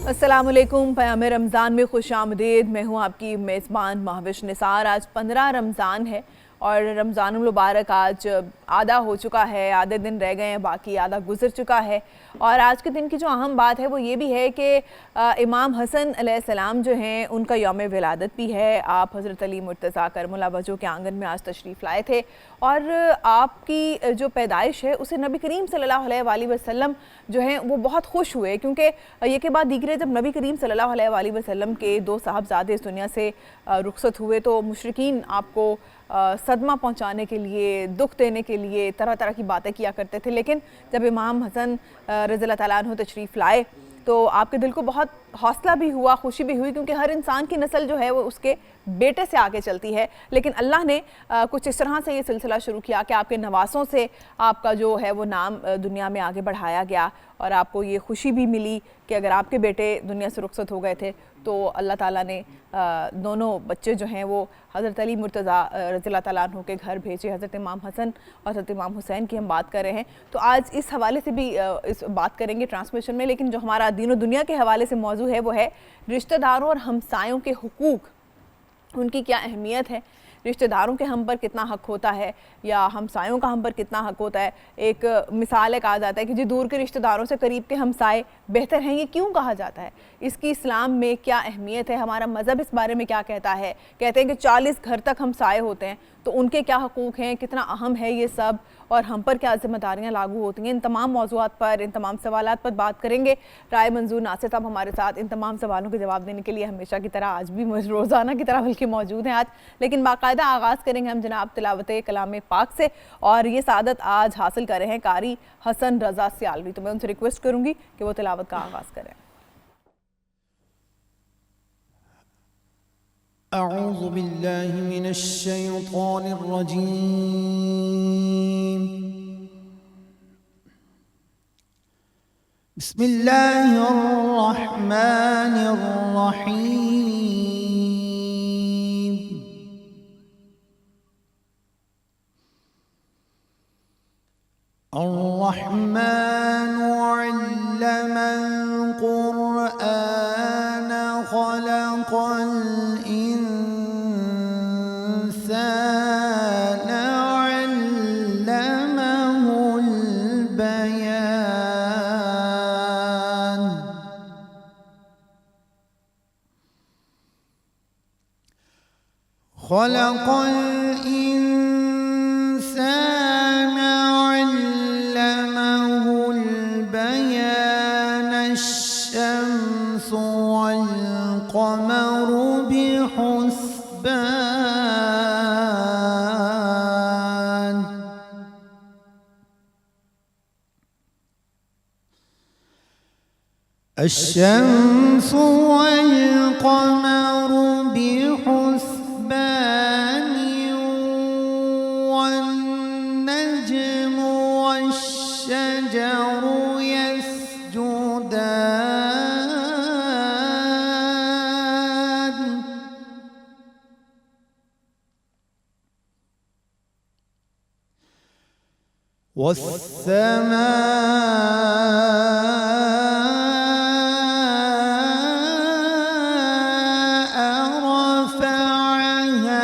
अस्सलामुअलैकुम। पयाम रमज़ान में खुश आमदीद। मैं हूँ आपकी मेज़बान महविश निसार। आज 15 रमज़ान है और रमज़ान मुबारक आज आधा हो चुका है, आधे दिन रह गए हैं, बाकी आधा गुजर चुका है। और आज के दिन की जो अहम बात है वो ये भी है कि इमाम हसन अलैहिस्सलाम जो हैं उनका यौम विलादत भी है। आप हज़रत अली मुर्तज़ा करमुल्लाह वजह के आंगन में आज तशरीफ़ लाए थे और आपकी जो पैदाइश है उसे नबी करीम सल्लल्लाहु अलैहि वसल्लम जो हैं वो बहुत खुश हुए, क्योंकि ये के बाद दीगरे जब नबी करीम सल्लल्लाहु अलैहि वसल्लम के दो साहबजादे इस दुनिया से रुखसत हुए तो मुशरिकीन आपको सदमा पहुंचाने के लिए, दुख देने के लिए तरह तरह की बातें किया करते थे। लेकिन जब इमाम हसन रज़ियल्लाहु तआला अन्हु तशरीफ़ लाए तो आपके दिल को बहुत हौसला भी हुआ, खुशी भी हुई, क्योंकि हर इंसान की नस्ल जो है वो उसके बेटे से आगे चलती है। लेकिन अल्लाह ने कुछ इस तरह से ये सिलसिला शुरू किया कि आपके नवासों से आपका जो है वो नाम दुनिया में आगे बढ़ाया गया और आपको ये खुशी भी मिली कि अगर आपके बेटे दुनिया से रुखसत हो गए थे तो अल्लाह ताला ने दोनों बच्चे जो हैं वो हज़रत अली मुर्तज़ा रज़ियल्लाहु तआला अन्हु के घर भेजे। हज़रत इमाम हसन और हज़रत इमाम हुसैन की हम बात कर रहे हैं, तो आज इस हवाले से भी इस बात करेंगे ट्रांसमिशन में। लेकिन जो हमारा दीन और दुनिया के हवाले से मौजू है वो है रिश्तेदारों और हमसायों के हुकूक, उनकी क्या अहमियत है, रिश्तेदारों के हम पर कितना हक़ होता है या हमसायों का हम पर कितना हक़ होता है। एक मिसाल कहा जाता है कि जी दूर के रिश्तेदारों से करीब के हमसाए बेहतर हैं। ये क्यों कहा जाता है, इसकी इस्लाम में क्या अहमियत है, हमारा मज़हब इस बारे में क्या कहता है। कहते हैं कि 40 घर तक हमसाए होते हैं तो उनके क्या हकूक़ हैं, कितना अहम है ये सब, और हम पर क्या ज़िम्मेदारियाँ लागू होती हैं। इन तमाम मौज़ूआत पर, इन तमाम सवालात पर बात करेंगे। राय मंजूर नासिर साहब हमारे साथ इन तमाम सवालों के जवाब देने के लिए हमेशा की तरह आज भी रोज़ाना की तरह बल्कि मौजूद हैं आज। लेकिन बाकायदा आगाज़ करेंगे हम जनाब तिलावत कलाम पाक से, और ये सादत आज हासिल कर रहे हैं कारी हसन रज़ा सियालवी। तो मैं उनसे रिक्वेस्ट करूँगी कि वो तिलावत का आगाज़ करें। अऊज़ु बिल्लाहि मिनश शैतानिर रजीम। बिस्मिल्लाहिर रहमानिर रहीम। अर्रहमानु अल्लमल क़ुरआन ख़लक़ल इंसान अल्लमहुल बयान। ख़लक़ल इंसान अल्लमहुल बयान। अश-शम्सु वल क़मरु बिहुस्बान। अश-शम्सु वल क़मरु बिहुस्बान। वन्नज्मु वश्शजरु यस्जुदान। वस्समाअ रफ़अहा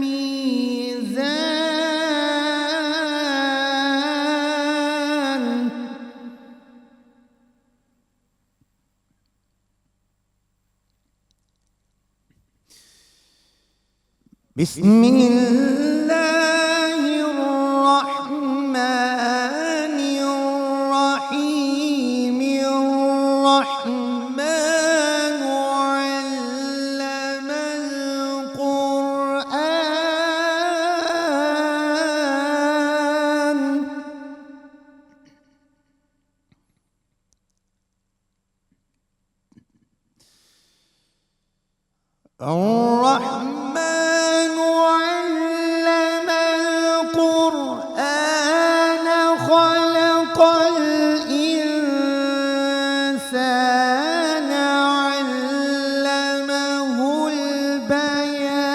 मीज़ान। बिस्मिल्लाहिर रहमानिर रहीम। अर्रहमानु अल्लमल क़ुरआन। अर्रहमानु अल्लमल क़ुरआन ख़लक़ल इंसान अल्लमहुल बयान।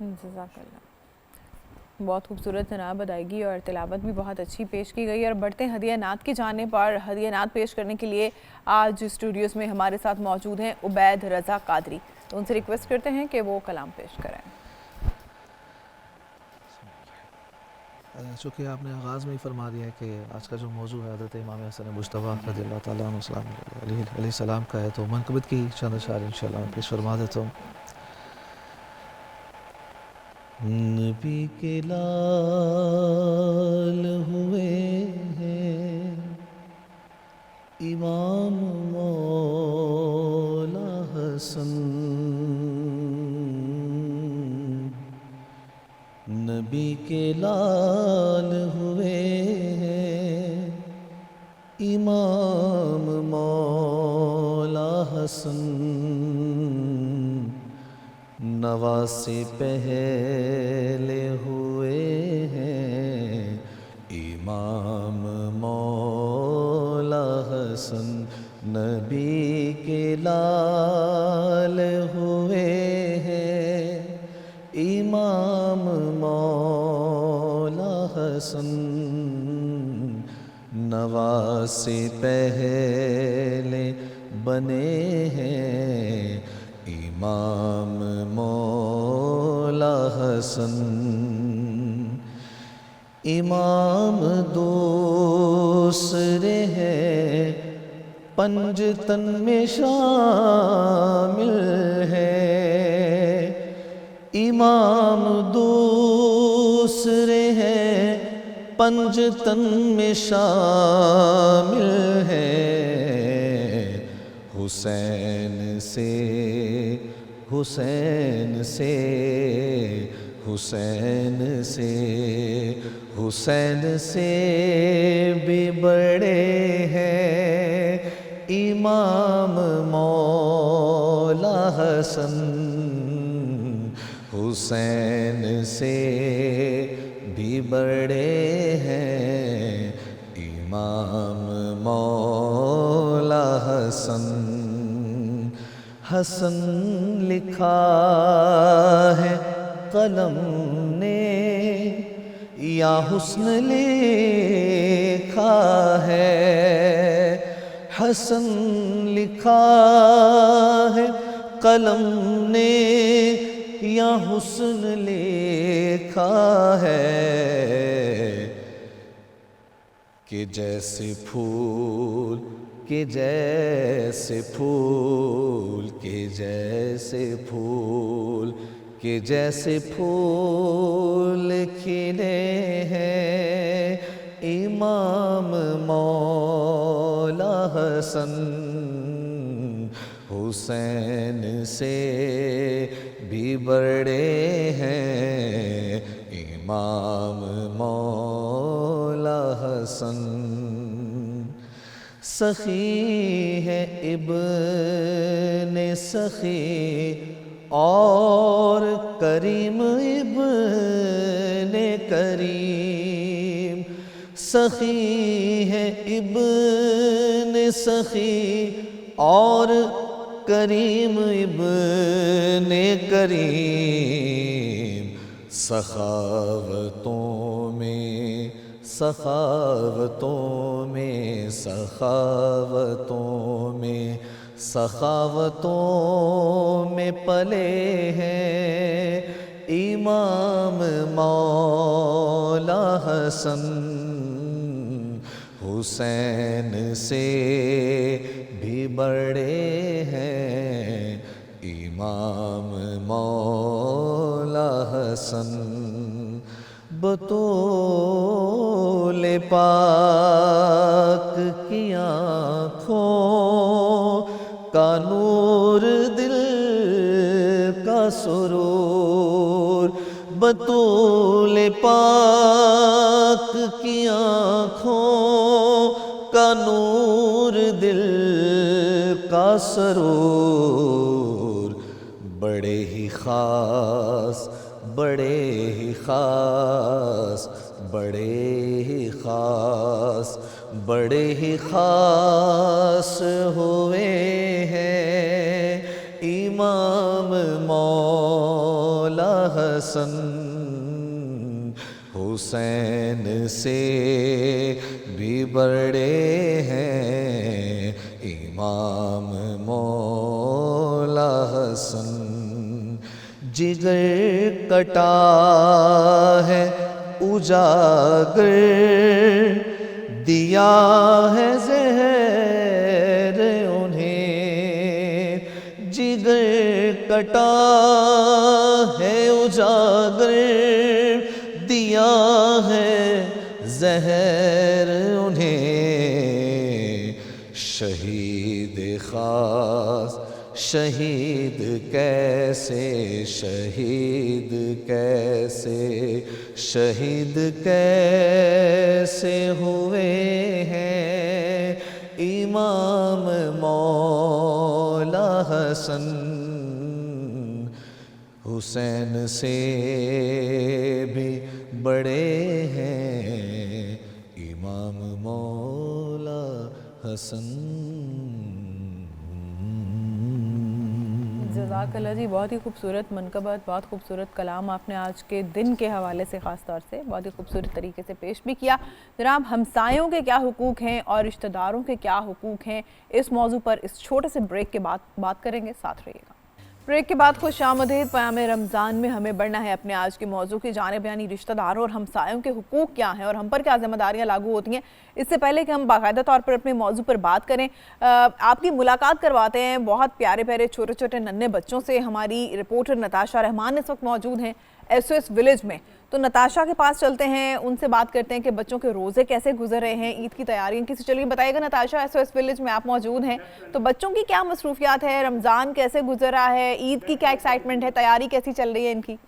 जज़ाकल्लाह। बहुत खूबसूरत जनाब अदायगी और तिलावत भी बहुत अच्छी पेश की गई। और बढ़ते हैं हदिया नात की जानिब पर। हदिया नात पेश करने के लिए आज स्टूडियोज़ में हमारे साथ मौजूद हैं उबैद रज़ा कादरी। तो उनसे रिक्वेस्ट करते हैं कि वो कलाम पेश करें। चूँकि आपने आगाज़ में ही फरमा दिया है कि आज का जो मौजू है हज़रत इमाम हसन मुज्तबा रज़ियल्लाहु तआला अन्हु अलैहिस्सलाम का है, तो मनक़बत की चंद अशआर इंशाअल्लाह पेश फरमा देता हूँ। नबी के लाल हुए हैं इमाम मौला हसन, नबी के लाल हुए हैं इमाम मौला हसन, नवासे पहले हुए हैं इमाम मौला हसन, नबी के लाल हुए हैं इमाम मौला हसन, नवासे पहले बने हैं इमाम मौला हसन, इमाम दूसरे हैं पंजतन में शामिल है, इमाम दूसरे हैं पंजतन में शामिल है, हुसैन से हुसैन से हुसैन से हुसैन से भी बड़े हैं इमाम मौला हसन, हुसैन से भी बड़े हैं इमाम मौला हसन, हसन लिखा है कलम ने या हुस्न लिखा है, हसन लिखा है कलम ने या हुस्न लिखा है, कि जैसे फूल के जैसे फूल के जैसे फूल के जैसे फूल खिले हैं इमाम मौला हसन हुसैन से भी बड़े हैं, इमाम मौला हसन। सखी है इब्ने सखी और करीम इब्ने करीम, सखी है इब्ने सखी और करीम इब्ने करीम। सखावतों में सखावतों में सखावतों में सखावतों में पले हैं, इमाम मौला हसन हुसैन से भी बड़े हैं, इमाम मौला हसन। बतौले पाक की आँखों का नूर, दिल का सुरूर, बतौले पाक की आँखों का नूर, दिल का सरूर। बड़े ही ख़ास बड़े ही ख़ास बड़े ही ख़ास बड़े ही ख़ास हुए हैं, इमाम मौला हसन हुसैन से भी बड़े हैं, इमाम मौला हसन। जिगर कटा है उजागर, दिया है ज़हर उन्हें, जिगर कटा है उजागर, दिया है ज़हर उन्हें। शहीद खास शहीद कैसे शहीद कैसे शहीद कैसे हुए हैं, इमाम मौला हसन हुसैन से भी बड़े हैं, इमाम मौला हसन। जज़ाकल्लाह जी, बहुत ही खूबसूरत मनक़बत, बहुत खूबसूरत कलाम आपने आज के दिन के हवाले से ख़ास तौर से बहुत ही खूबसूरत तरीके से पेश भी किया। जनाब, हमसायों के क्या हुकूक़ हैं और रिश्तेदारों के क्या हुकूक़ हैं, इस मौजू पर इस छोटे से ब्रेक के बाद बात करेंगे, साथ रहिएगा। ब्रेक के बाद खुशामदीद। पयाम रमज़ान में हमें बढ़ना है अपने आज के मौजू की जानिब, यानी रिश्तेदारों और हमसायों के हुकूक़ क्या हैं और हम पर क्या ज़िम्मेदारियाँ लागू होती हैं। इससे पहले कि हम बाकायदा तौर पर अपने मौजू पर बात करें, आपकी मुलाकात करवाते हैं बहुत प्यारे प्यारे छोटे छोटे नन्हे बच्चों से। हमारी रिपोर्टर नताशा रहमान इस वक्त मौजूद हैं SOS विलेज में, तो नताशा के पास चलते हैं, उनसे बात करते हैं कि बच्चों के रोज़े कैसे गुजर रहे हैं, ईद की तैयारियां किसी। चलिए बताइएगा नताशा, SOS विलेज में आप मौजूद हैं, तो बच्चों की क्या मसरूफियात है, रमज़ान कैसे गुजर रहा है, ईद की क्या एक्साइटमेंट है, तैयारी कैसी चल रही है इनकी?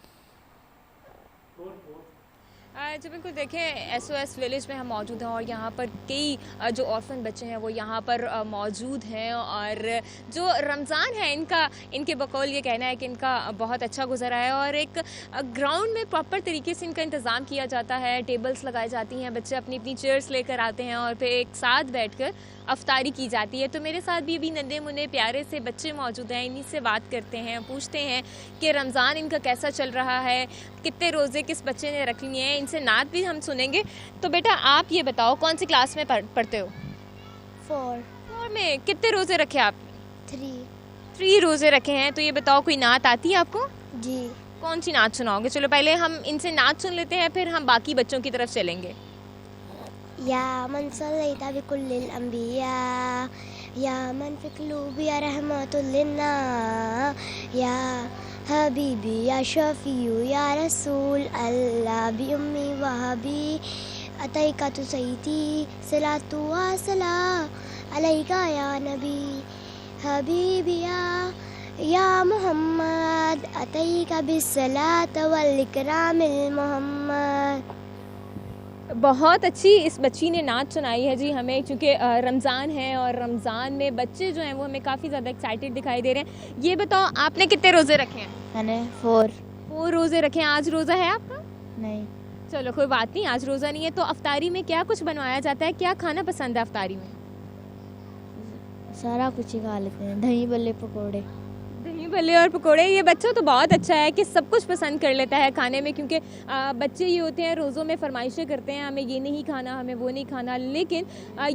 जी बिल्कुल, देखें SOS विलेज में हम मौजूद हैं और यहाँ पर कई जो ऑर्फन बच्चे हैं वो यहाँ पर मौजूद हैं, और जो रमज़ान है इनके बकौल ये कहना है कि इनका बहुत अच्छा गुजरा है, और एक ग्राउंड में प्रॉपर तरीके से इनका इंतज़ाम किया जाता है, टेबल्स लगाई जाती हैं, बच्चे अपनी अपनी चेयर्स लेकर आते हैं और फिर एक साथ बैठकर अफ्तारी की जाती है। तो मेरे साथ भी अभी नन्हे मुन्ने प्यारे से बच्चे मौजूद हैं, इन्हीं से बात करते हैं, पूछते हैं कि रमज़ान इनका कैसा चल रहा है, कितने रोज़े किस बच्चे ने रख लिए हैं, इनसे नात भी हम सुनेंगे। तो बेटा आप ये बताओ, कौन सी क्लास में पढ़ते हो? 4 में। कितने रोज़े रखे आपने? 3 रोज़े रखे हैं। तो ये बताओ, कोई नात आती है आपको? जी। कौन सी नात सुनाओगे? चलो पहले हम इनसे नात सुन लेते हैं, फिर हम बाकी बच्चों की तरफ चलेंगे। या मन सल्लैता बिकुल्लिल अंबिया, या मन फी क़ुलूबी या रहमतुल लिन्नास, या हबीबी या शफीउ या रसूल अल्लाह बी उम्मी व हबी अतैका तु सैदी सलातु व सलाम अलैका या नबी हबीबिया या मोहम्मद अतैका बिस्सलात वल इकरामिल मोहम्मद। बहुत अच्छी इस बच्ची ने नाच सुनाई है जी हमें, क्योंकि रमज़ान है और रमज़ान में बच्चे जो हैं वो हमें काफ़ी ज़्यादा एक्साइटेड दिखाई दे रहे हैं। ये बताओ आपने कितने रोज़े रखे हैं? मैंने 4 रोज़े रखे हैं। आज रोज़ा है आपका? नहीं, चलो कोई बात नहीं, आज रोज़ा नहीं है। तो अफ्तारी में क्या कुछ बनवाया जाता है, क्या खाना पसंद है अफ्तारी में? सारा कुछ ही खा लेते हैं, दही बल्ले पकोड़े। दही भल्ले और पकोड़े। ये बच्चा तो बहुत अच्छा है कि सब कुछ पसंद कर लेता है खाने में, क्योंकि बच्चे ये होते हैं रोज़ों में फरमाइशें करते हैं, हमें ये नहीं खाना, हमें वो नहीं खाना। लेकिन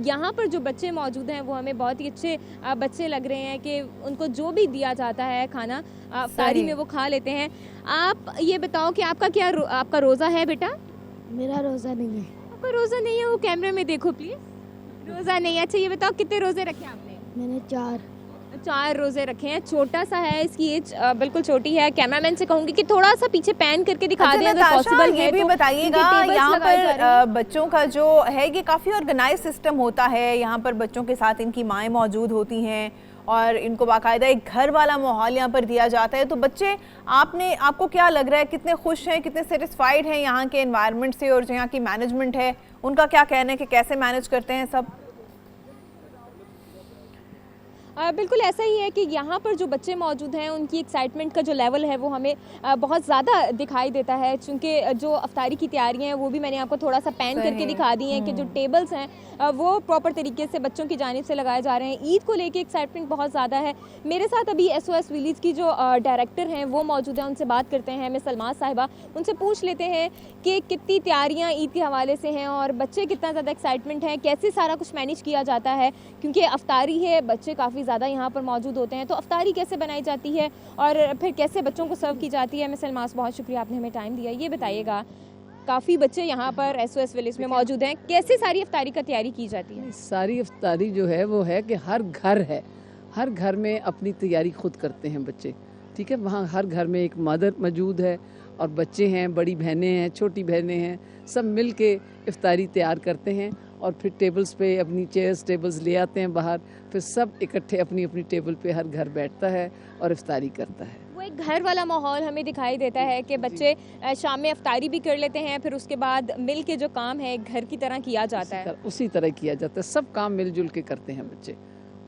यहाँ पर जो बच्चे मौजूद हैं वो हमें बहुत ही अच्छे बच्चे लग रहे हैं कि उनको जो भी दिया जाता है खाना अफ्तारी में वो खा लेते हैं। आप ये बताओ कि आपका क्या आपका रोज़ा है बेटा? मेरा रोज़ा नहीं है। आपका रोज़ा नहीं है? वो कैमरे में देखो प्लीज़, रोज़ा नहीं है। अच्छा ये बताओ कितने रोज़े रखे आपने? मैंने 4 रोज़े रखे हैं। छोटा सा है, इसकी एज बिल्कुल छोटी है। कैमरामैन से कहूंगी कि थोड़ा सा पीछे पैन करके दिखा दें अगर पॉसिबल है। ये भी तो बताइएगा यहाँ पर बच्चों का जो है ये काफ़ी ऑर्गेनाइज सिस्टम होता है, यहाँ पर बच्चों के साथ इनकी माएँ मौजूद होती हैं और इनको बाकायदा एक घर वाला माहौल यहाँ पर दिया जाता है। तो बच्चे आपको क्या लग रहा है, कितने खुश हैं, कितने सेटिस्फाइड हैं यहाँ के एनवायरनमेंट से, और जो यहाँ की मैनेजमेंट है उनका क्या कहना है कि कैसे मैनेज करते हैं सब? बिल्कुल ऐसा ही है कि यहाँ पर जो बच्चे मौजूद हैं उनकी एक्साइटमेंट का जो लेवल है वो हमें बहुत ज़्यादा दिखाई देता है, क्योंकि जो अफ्तारी की तैयारियां हैं वो भी मैंने आपको थोड़ा सा पैन करके दिखा दी हैं कि जो टेबल्स हैं वो प्रॉपर तरीके से बच्चों की जानिब से लगाए जा रहे हैं। ईद को लेके एक्साइटमेंट बहुत ज़्यादा है। मेरे साथ अभी SOS विलेज की जो डायरेक्टर हैं वो मौजूद हैं, उनसे बात करते हैं। मैं सलमा साहिबा, उनसे पूछ लेते हैं कि कितनी तैयारियाँ ईद के हवाले से हैं और बच्चे कितना ज़्यादा एक्साइटमेंट है, कैसे सारा कुछ मैनेज किया जाता है, क्योंकि अफ्तारी है, बच्चे काफ़ी ज़्यादा यहाँ पर मौजूद होते हैं। तो अफ्तारी कैसे बनाई जाती है और फिर कैसे बच्चों को सर्व की जाती है। मैं सलमास, बहुत शुक्रिया आपने हमें टाइम दिया। ये बताइएगा, काफ़ी बच्चे यहाँ पर SOS विलेज में मौजूद हैं, कैसे सारी अफ्तारी का तैयारी की जाती है? सारी अफ्तारी जो है वो है कि हर घर है, हर घर में अपनी तैयारी खुद करते हैं बच्चे, ठीक है। वहाँ हर घर में एक मदर मौजूद है और बच्चे हैं, बड़ी बहनें हैं, छोटी बहनें हैं, सब मिल के इफ्तारी तैयार करते हैं और फिर टेबल्स पे अपनी चेयर्स टेबल्स ले आते हैं बाहर, फिर सब इकट्ठे अपनी अपनी टेबल पे हर घर बैठता है और इफ्तारी करता है। वो एक घर वाला माहौल हमें दिखाई देता है कि बच्चे शाम में अफ्तारी भी कर लेते हैं, फिर उसके बाद मिल के जो काम है घर की तरह किया जाता है। उसी तरह किया जाता है, सब काम मिलजुल के करते हैं बच्चे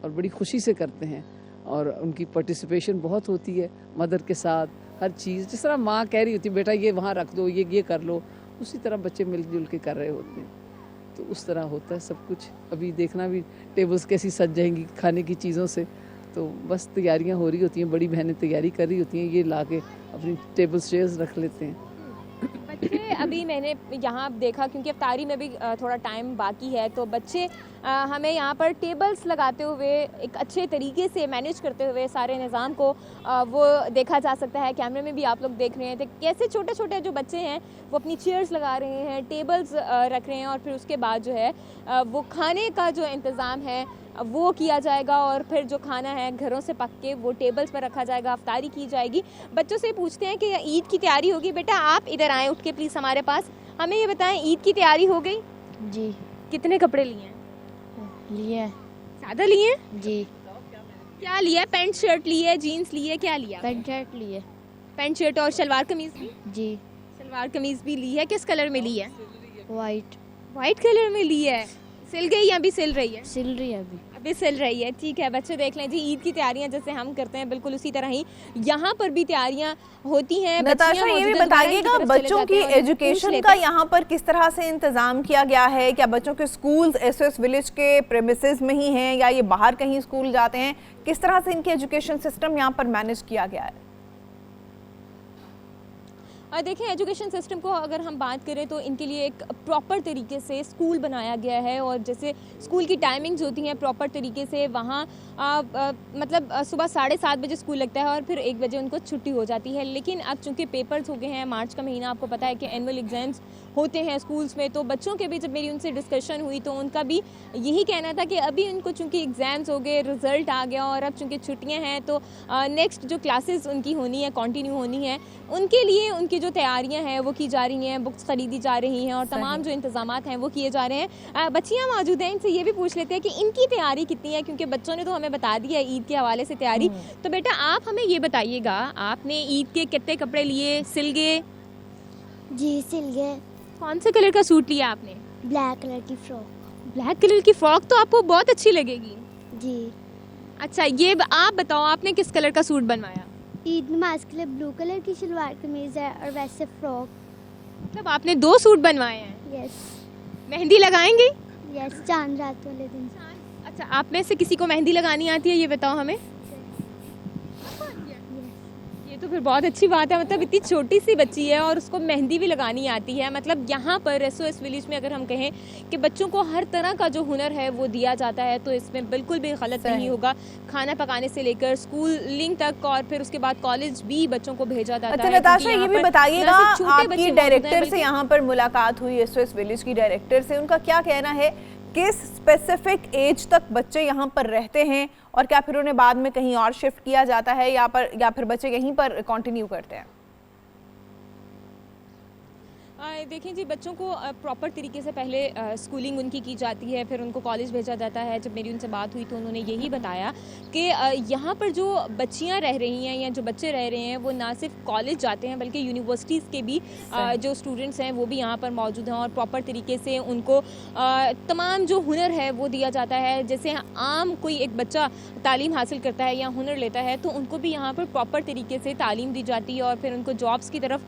और बड़ी खुशी से करते हैं और उनकी पार्टिसिपेशन बहुत होती है मदर के साथ। हर चीज़ जिस तरह माँ कह रही होती है बेटा ये वहाँ रख दो, ये कर लो, उसी तरह बच्चे मिलजुल के कर रहे होते हैं। तो उस तरह होता है सब कुछ। अभी देखना भी टेबल्स कैसी सज जाएंगी खाने की चीज़ों से, तो बस तैयारियां हो रही होती हैं, बड़ी बहनें तैयारी कर रही होती हैं, ये ला के अपनी टेबल चेयर्स रख लेते हैं। बच्चे अभी मैंने यहाँ देखा, क्योंकि अफ्तारी में भी थोड़ा टाइम बाकी है, तो बच्चे हमें यहाँ पर टेबल्स लगाते हुए एक अच्छे तरीके से मैनेज करते हुए सारे निज़ाम को वो देखा जा सकता है। कैमरे में भी आप लोग देख रहे हैं कैसे छोटे छोटे जो बच्चे हैं वो अपनी चेयर्स लगा रहे हैं, टेबल्स रख रहे हैं और फिर उसके बाद जो है वो खाने का जो इंतज़ाम है वो किया जाएगा और फिर जो खाना है घरों से पक के वो टेबल्स पर रखा जाएगा, अफ्तारी की जाएगी। बच्चों से पूछते हैं कि ईद की तैयारी होगी। बेटा आप इधर आएँ उठ के प्लीज़ हमारे पास, हमें ये बताएं ईद की तैयारी हो गई? जी। कितने कपड़े लिए हैं? लिए ज़्यादा लिए हैं? जी। क्या लिया? पैंट शर्ट लिए, जीन्स लिए, क्या लिया? पैंट शर्ट लिए। पैंट शर्ट और शलवार कमीज़ भी? जी। शलवार कमीज़ भी ली है। किस कलर में ली है? वाइट कलर में ली है। सिल गई या अभी सिल रही है? सिल रही है अभी सिल रही है, ठीक है। बच्चे देख लें जी, ईद की तैयारियां जैसे हम करते हैं बिल्कुल उसी तरह ही यहाँ पर भी तैयारियां होती हैं। नताशा ये भी बताइएगा बच्चों की एजुकेशन का यहाँ पर किस तरह से इंतजाम किया गया है? क्या बच्चों के स्कूल SOS विलेज के प्रेमिसेस में ही हैं या ये बाहर कहीं स्कूल जाते हैं? किस तरह से इनके एजुकेशन सिस्टम यहाँ पर मैनेज किया गया है? और देखें, एजुकेशन सिस्टम को अगर हम बात करें तो इनके लिए एक प्रॉपर तरीके से स्कूल बनाया गया है और जैसे स्कूल की टाइमिंग्स होती हैं प्रॉपर तरीके से, वहाँ मतलब सुबह 7:30 बजे स्कूल लगता है और फिर 1 बजे उनको छुट्टी हो जाती है। लेकिन अब चूँकि पेपर्स हो गए हैं, मार्च का महीना आपको पता है कि एनुअल एग्ज़ाम्स होते हैं स्कूल्स में, तो बच्चों के भी जब मेरी उनसे डिस्कशन हुई तो उनका भी यही कहना था कि अभी उनको चूँकि एग्ज़ाम्स हो गए, रिज़ल्ट आ गया और अब चूँकि छुट्टियाँ हैं तो नेक्स्ट जो क्लासेस उनकी होनी है, कंटिन्यू होनी है, उनके लिए उनके की जो तैयारियां हैं वो की जा रही हैं, बुक्स खरीदी जा रही हैं और तमाम जो इंतजामात हैं वो किए जा रहे हैं। बच्चियां मौजूद हैं, इनसे ये भी पूछ लेते हैं कि इनकी तैयारी कितनी है, क्योंकि बच्चों ने तो हमें बता दिया ईद के हवाले से तैयारी। तो बेटा आप हमें ये बताइएगा, आपने ईद के कितने कपड़े लिए, सिल गए? जी सिल गए। कौन से कलर का सूट लिया आपने? ब्लैक कलर की फ्रॉक। ब्लैक कलर की फ्रॉक तो आपको बहुत अच्छी लगेगी। जी। अच्छा, ये आप बताओ आपने किस कलर का सूट बनवाया? ईद नमाज के लिए ब्लू कलर की शलवार कमीज़ है और वैसे फ्रॉक। मतलब आपने 2 सूट बनवाए हैं। यस। मेहंदी लगाएंगे? यस, चांद रात वाले दिन। अच्छा, आप में से किसी को मेहंदी लगानी आती है, ये बताओ हमें। ये तो फिर बहुत अच्छी बात है, मतलब इतनी छोटी सी बच्ची है और उसको मेहंदी भी लगानी आती है। मतलब यहाँ पर SOS विलेज में अगर हम कहें कि बच्चों को हर तरह का जो हुनर है वो दिया जाता है, तो इसमें बिल्कुल भी गलत नहीं होगा। खाना पकाने से लेकर स्कूलिंग तक और फिर उसके बाद कॉलेज भी बच्चों को भेजा जाता अच्छा है। नताशा, ये भी बताइएगा, आपकी डायरेक्टर से बल्कि यहाँ पर मुलाकात हुई, SOS विलेज की डायरेक्टर से, उनका क्या कहना है, किस स्पेसिफिक एज तक बच्चे यहाँ पर रहते हैं और क्या फिर उन्हें बाद में कहीं और शिफ्ट किया जाता है या फिर बच्चे यहीं पर कंटिन्यू करते हैं? देखें जी, बच्चों को प्रॉपर तरीके से पहले स्कूलिंग उनकी की जाती है, फिर उनको कॉलेज भेजा जाता है। जब मेरी उनसे बात हुई तो उन्होंने यही बताया कि यहाँ पर जो बच्चियाँ रह रही हैं या जो बच्चे रह रहे हैं वो ना सिर्फ कॉलेज जाते हैं बल्कि यूनिवर्सिटीज़ के भी जो स्टूडेंट्स हैं वो भी यहाँ पर मौजूद हैं और प्रॉपर तरीके से उनको तमाम जो हुनर है वो दिया जाता है। जैसे आम कोई एक बच्चा तालीम हासिल करता है या हुनर लेता है तो उनको भी यहाँ पर प्रॉपर तरीके से तालीम दी जाती है और फिर उनको जॉब्स की तरफ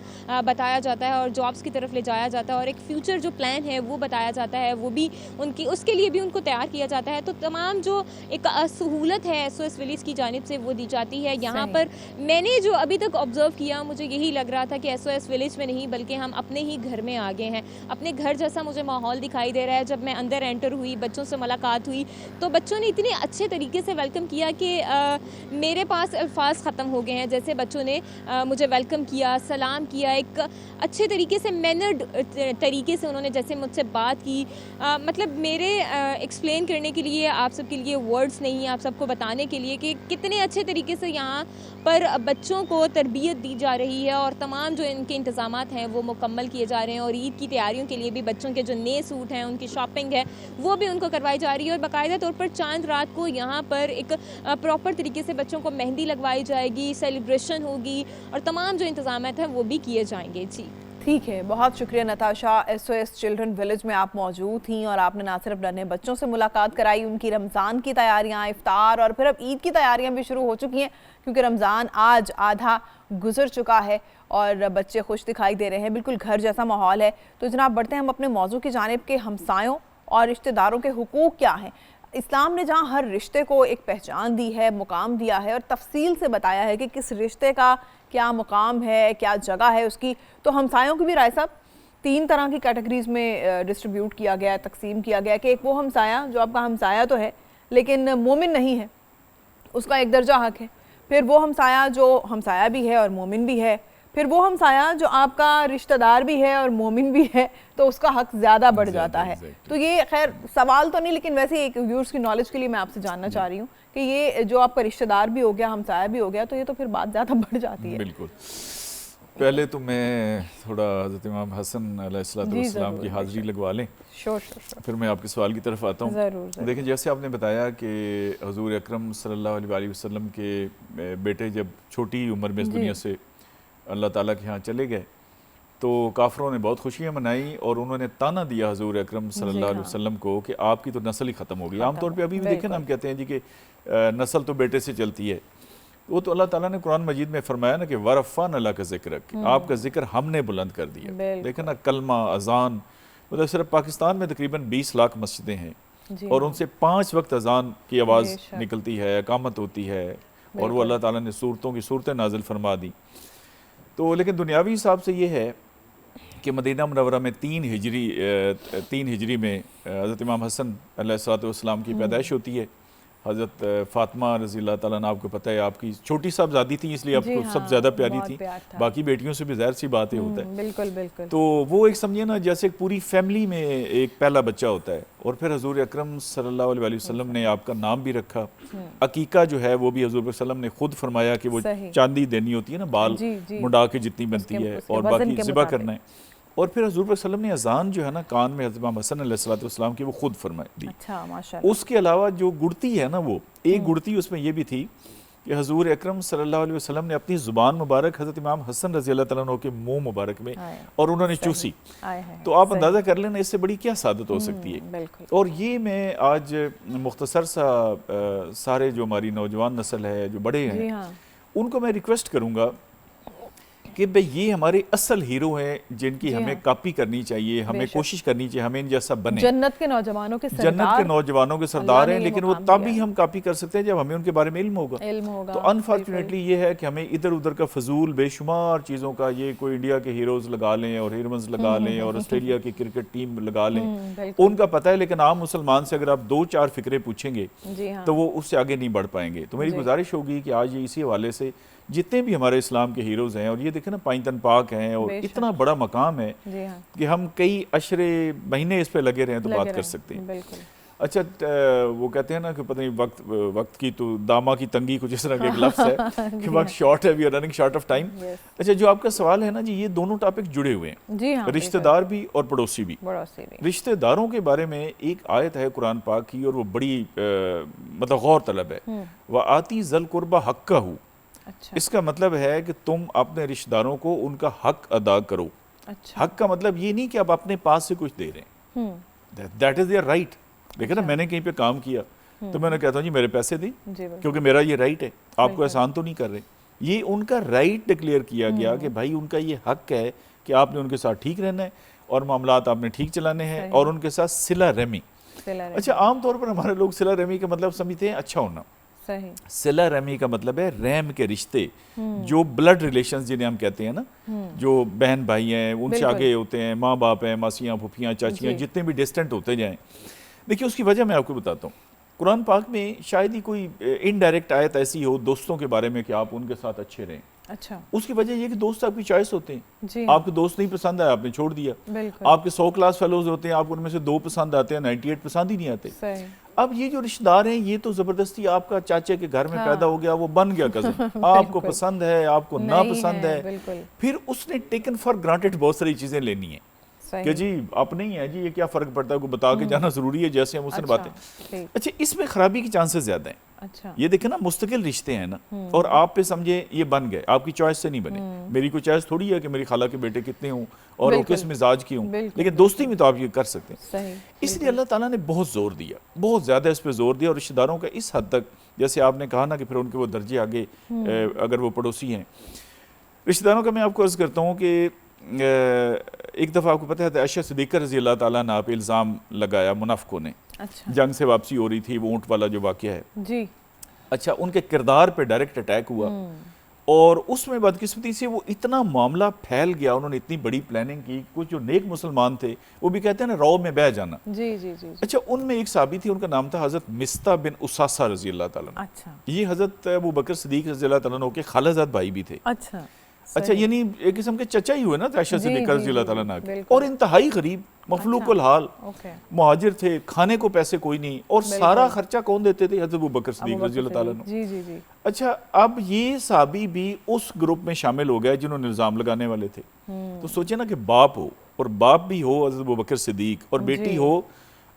बताया जाता है और जॉब्स की तरफ ले जाया जाता है और एक फ्यूचर जो प्लान है वो बताया जाता है, वो भी उनकी उसके लिए भी उनको तैयार किया जाता है। तो तमाम जो एक सहूलत है SOS विलेज की जानिब से वो दी जाती है। यहाँ पर मैंने जो अभी तक ऑब्जर्व किया, मुझे यही लग रहा था कि SOS विलेज में नहीं बल्कि हम अपने ही घर में आ गए हैं। अपने घर जैसा मुझे माहौल दिखाई दे रहा है। जब मैं अंदर एंटर हुई, बच्चों से मुलाकात हुई तो बच्चों ने इतने अच्छे तरीके से वेलकम किया कि मेरे पास अल्फाज ख़त्म हो गए हैं। जैसे बच्चों ने मुझे वेलकम किया, सलाम किया, एक अच्छे तरीके से मैनर्ड तरीके से उन्होंने जैसे मुझसे बात की। मतलब मेरे एक्सप्लेन करने के लिए आप सबके लिए वर्ड्स नहीं है, आप सबको बताने के लिए कि कितने अच्छे तरीके से यहाँ पर बच्चों को तरबियत दी जा रही है और तमाम जो इनके इंतज़ामात हैं वो मुकम्मल किए जा रहे हैं। और ईद की तैयारियों के लिए भी बच्चों के जो नए सूट हैं उनकी शॉपिंग है वो भी उनको करवाई जा रही है और बाकायदा तौर पर चांद रात को यहाँ पर एक प्रॉपर तरीके से बच्चों को मेहंदी लगवाई जाएगी, सेलिब्रेशन होगी और तमाम जो इंतज़ामात हैं वो भी किए जाएंगे। जी ठीक है, बहुत शुक्रिया नताशा। SOS चिल्ड्रन विलेज में आप मौजूद थी और आपने ना सिर्फ नन्हे बच्चों से मुलाकात कराई, उनकी रमज़ान की तैयारियां, इफ्तार और फिर अब ईद की तैयारियां भी शुरू हो चुकी हैं क्योंकि रमज़ान आज आधा गुजर चुका है और बच्चे खुश दिखाई दे रहे हैं, बिल्कुल घर जैसा माहौल है। तो जनाब बढ़ते हैं हम अपने मौजू की जानिब के हमसायों और रिश्तेदारों के हुकूक क्या हैं। इस्लाम ने जहाँ हर रिश्ते को एक पहचान दी है, मुकाम दिया है और तफसील से बताया है कि किस रिश्ते का क्या मुकाम है, क्या जगह है उसकी, तो हमसायों की भी राय साहब 3 तरह की कैटेगरीज में डिस्ट्रीब्यूट किया गया है, तकसीम किया गया है कि एक वो हमसाया जो आपका हमसाया तो है लेकिन मोमिन नहीं है, उसका एक दर्जा हक है। फिर वो हमसाया जो हमसाया भी है और मोमिन भी है। फिर वो हमसाया जो आपका रिश्तेदार भी है और मोमिन भी है तो उसका हक ज़्यादा बढ़ जाता है। तो ये खैर सवाल तो नहीं लेकिन वैसे एक व्यूअर्स की नॉलेज के लिए मैं आपसे जानना चाह रही हूँ कि ये जो आपका रिश्तेदार भी हो गया, हमसाया भी हो गया, तो ये तो फिर बात ज़्यादा बढ़ जाती है। बिल्कुल। पहले तो मैं थोड़ा हज़रत इमाम हसन अलैहिस्सलाम की हाज़िरी लगवा लें, फिर मैं आपके सवाल की तरफ आता हूँ। ज़रूर। देखिए, जैसे आपने बताया कि हुज़ूर अकरम सल्लल्लाहु अलैहि वसल्लम के बेटे जब छोटी उम्र में इस दुनिया से अल्लाह ताला के यहाँ चले गए तो काफिरों ने बहुत खुशियाँ मनाई और उन्होंने ताना दिया हुज़ूर अकरम सल्लल्लाहु अलैहि वसल्लम को कि आपकी तो नस्ल ही ख़त्म हो गई। आमतौर पे अभी भी देखें ना, हम कहते हैं जी कि नस्ल तो बेटे से चलती है। वो तो अल्लाह ताला ने कुरान मजीद में फरमाया ना कि वरफ़अना लका ज़िक्रक, आपका जिक्र हमने बुलंद कर दिया। देखें ना, कलमा, अजान, मतलब सिर्फ पाकिस्तान में तकरीबन 20 लाख मस्जिदें हैं और उनसे 5 वक्त अजान की आवाज़ निकलती है, इकामत होती है और वो अल्लाह ताला ने सूरतों की सूरतें नाजिल फरमा दी। तो लेकिन दुनियावी हिसाब से ये है कि मदीना मुनव्वरा में 3 हिजरी में हज़रत इमाम हसन अलैहिस्सलाम की पैदाइश होती है हज़रत फ़ातिमा रज़ी अल्लाह ताला अन्हा, आपको पता है आपकी छोटी साहबजादी थी इसलिए जी आपको हाँ, सब ज़्यादा प्यारी बहुत थी, प्यार था। बाकी बेटियों से भी ज़ाहिर सी बात है होता है। बिल्कुल बिल्कुल। तो वो एक समझिए ना जैसे एक पूरी फैमिली में एक पहला बच्चा होता है। और फिर हजूर अकरम सल्लल्लाहु अलैहि वसल्लम ने आपका नाम भी रखा। अकीका जो है वो भी हजूर वसल्लम ने खुद फरमाया कि वो सही। चांदी देनी होती है ना, बाल जी, जी। मुंडा के जितनी बनती उसके- है उसके और वज़न बाकी के ज़िबा मुताबिक। करना है। और फिर हजूर वसल्लम ने अजान जो है ना कान में हज़रत इमाम हसन अलैहिस्सलाम की वो खुद फरमाई दी। अच्छा माशाल्लाह। उसके अलावा जो गुड़ती है ना, वो एक गुड़ती उसमें ये भी थी कि हजूर अकरम सल्लल्लाहु अलैहि वसल्लम ने अपनी ज़ुबान मुबारक हज़रत इमाम हसन रज़ी अल्लाह तआला अन्हु के मुंह मुबारक में आए, और उन्होंने सही। चूसी। आए हैं, तो आप सही। अंदाज़ा कर लेना इससे बड़ी क्या सादत हो सकती है। बिल्कुल। और ये मैं आज मुख्तसर सा सारे जो हमारी नौजवान नस्ल है, जो बड़े जी हैं, हाँ, उनको मैं रिक्वेस्ट करूँगा कि भाई ये हमारे असल हीरो हैं जिनकी जी हमें हाँ। कॉपी करनी चाहिए, हमें बेशक। कोशिश करनी चाहिए हमें इन जैसा बने। जन्नत के नौजवानों के जन्नत के सरदार नौजवानों के अल्लाह सरदार ने हैं, ये लेकिन वो मुकाम तब दिया ही है। हम कॉपी कर सकते हैं जब हमें उनके बारे में इल्म होगा। इल्म होगा। तो अनफॉर्चुनेटली ये है कि हमें इधर उधर का फजूल बेशुमार चीज़ों का, ये कोई इंडिया के हीरोज़ लगा लें और हीरोइंस लगा लें और ऑस्ट्रेलिया की क्रिकेट टीम लगा लें, बिल्कुल। उनका पता है। लेकिन आम मुसलमान से अगर आप 2-4 फिक्रे पूछेंगे जी हाँ, तो वो उससे आगे नहीं बढ़ पाएंगे। तो मेरी जी। गुजारिश होगी कि आज ये इसी हवाले से जितने भी हमारे इस्लाम के हीरोज़ हैं, और ये देखें ना पाइतन पाक हैं और बेशक। इतना बड़ा मकाम है जी हाँ, कि हम कई अशरे महीने इस पे लगे रहें तो लगे बात कर रहें, सकते हैं। बिल्कुल। अच्छा वो कहते हैं ना कि पता नहीं वक्त की तो दामा की तंगी, कुछ इस तरह का एक लफ्ज़ है कि वक्त शॉर्ट है, we are running short of time. Yes. अच्छा, जो आपका सवाल है ना जी, ये दोनों टॉपिक जुड़े हुए हैं, जी हाँ, रिश्तेदार भी और पड़ोसी भी। पड़ोसी भी। रिश्तेदारों के बारे में एक आयत है कुरान पाक की और वो बड़ी मतलब गौर तलब है। वह आती ज़ल कुर्बा हक्का हूँ। अच्छा इसका मतलब है कि तुम अपने रिश्तेदारों को उनका हक अदा करो। अच्छा। हक का मतलब ये नहीं कि आप अपने पास से कुछ दे रहे हैं, दैट इज देयर राइट। देखिए ना, मैंने कहीं पे काम किया तो मैंने कहता हूँ जी मेरे पैसे दें, जी बिल्कुल। क्योंकि मेरा ये राइट है, आपको एहसान तो नहीं कर रहे। ये उनका राइट डिक्लेयर किया गया कि भाई उनका ये हक है कि आपने उनके साथ ठीक रहना है और मामलात आपने ठीक चलाने हैं और उनके साथ सिला रहमी। सिला रहमी। अच्छा, आमतौर पर हमारे लोग सिला रहमी का मतलब समझते हैं अच्छा होना। सही। सिला रहमी का मतलब है रहम के रिश्ते, जो ब्लड रिलेशंस जिन्हें हम कहते हैं ना, जो बहन भाई हैं उनसे बिल्कुल। आगे होते हैं, माँ बाप हैं, मासियाँ फूफियाँ चाचियाँ, जी। जितने भी डिस्टेंट होते जाएं। देखिए उसकी वजह मैं आपको बताता हूँ। कुरान पाक में शायद ही कोई इनडायरेक्ट आयत ऐसी हो दोस्तों के बारे में कि आप उनके साथ अच्छे रहें। अच्छा उसकी वजह ये कि दोस्त आपकी चॉइस होते हैं। जी आपके दोस्त नहीं पसंद आए, आपने छोड़ दिया। बिल्कुल। आपके 100 क्लास फेलोज होते हैं, आपको उनमें से 2 पसंद आते हैं, 98 पसंद ही नहीं आते। सही। अब ये जो रिश्तेदार हैं ये तो जबरदस्ती आपका चाचे के घर में हाँ। पैदा हो गया, वो बन गया कजन। आपको पसंद है, आपको ना नहीं पसंद है, बिल्कुल फिर उसने टेकन फॉर ग्रांटेड बहुत सारी चीजें लेनी है सही। कि जी अपने ही है जी, ये क्या फर्क पड़ता है, को बता के जाना जरूरी है जैसे हम उससे अच्छा, बातें। ठीक। अच्छा, इसमें खराबी के चांसेस ज्यादा हैं। अच्छा ये देखे ना, मुस्तकिल रिश्ते हैं ना, और आप पे समझे ये बन गए, आपकी चॉइस से नहीं बने। मेरी कोई चॉइस थोड़ी है कि मेरी खाला के बेटे कितने हूँ और वो बिल्कुल। किस मिजाज की हूँ, बिल्कुल, लेकिन दोस्ती में तो आप ये कर सकते हैं। सही। इसलिए अल्लाह ताला ने बहुत ज़ोर दिया, बहुत ज़्यादा इस पे ज़ोर दिया। और रिश्तेदारों का इस हद तक, जैसे आपने कहा ना कि फिर उनके वो दर्जे आगे, अगर वो पड़ोसी हैं। रिश्तेदारों का मैं आपको अर्ज़ करता हूँ कि एक दफ़ा आपको पता है आयशा सिद्दीक़ा रज़ी अल्लाह ताला ने पे इल्ज़ाम लगाया मुनाफ़िकों ने, अच्छा जंग से वापसी हो रही थी, वो ऊँट वाला जो वाक़या है। जी। अच्छा, उनके किरदार पे डायरेक्ट अटैक हुआ और उसमें बदकिस्मती से वो इतना मामला फैल गया, उन्होंने इतनी बड़ी प्लानिंग की। कुछ जो नेक मुसलमान थे वो भी कहते हैं ना रौ में बह जाना। जी जी जी। अच्छा, उनमें एक साहबी थी, उनका नाम था हज़रत मिस्ता बिन उसासा रज़ी अल्लाह ताला। अच्छा ये हज़रत अबू बकर सिद्दीक़ रज़ी अल्लाह ताला के खालाजाद भाई भी थे। अच्छा। अच्छा, यानी एक किस्म के चचा ही हुए ना आयशा जी, सिद्दीक़ा जी, रज़ी अल्लाह जी, ताला के, बिल्कुल। और इंतहाई गरीब मखलूकुल हाल ओके। मुहाजिर थे, खाने को पैसे कोई नहीं, और सारा खर्चा कौन देते थे? हज़रत अबू बकर सिद्दीक़ अबू रज़ी अल्लाह ताला बकर जी जी जी। अच्छा, अब ये साहबी भी उस ग्रुप में शामिल हो गए जिन्होंने इल्ज़ाम लगाने वाले थे। तो सोचे ना कि बाप हो, और बाप भी हो हज़रत अबू बकर सिद्दीक़, और बेटी हो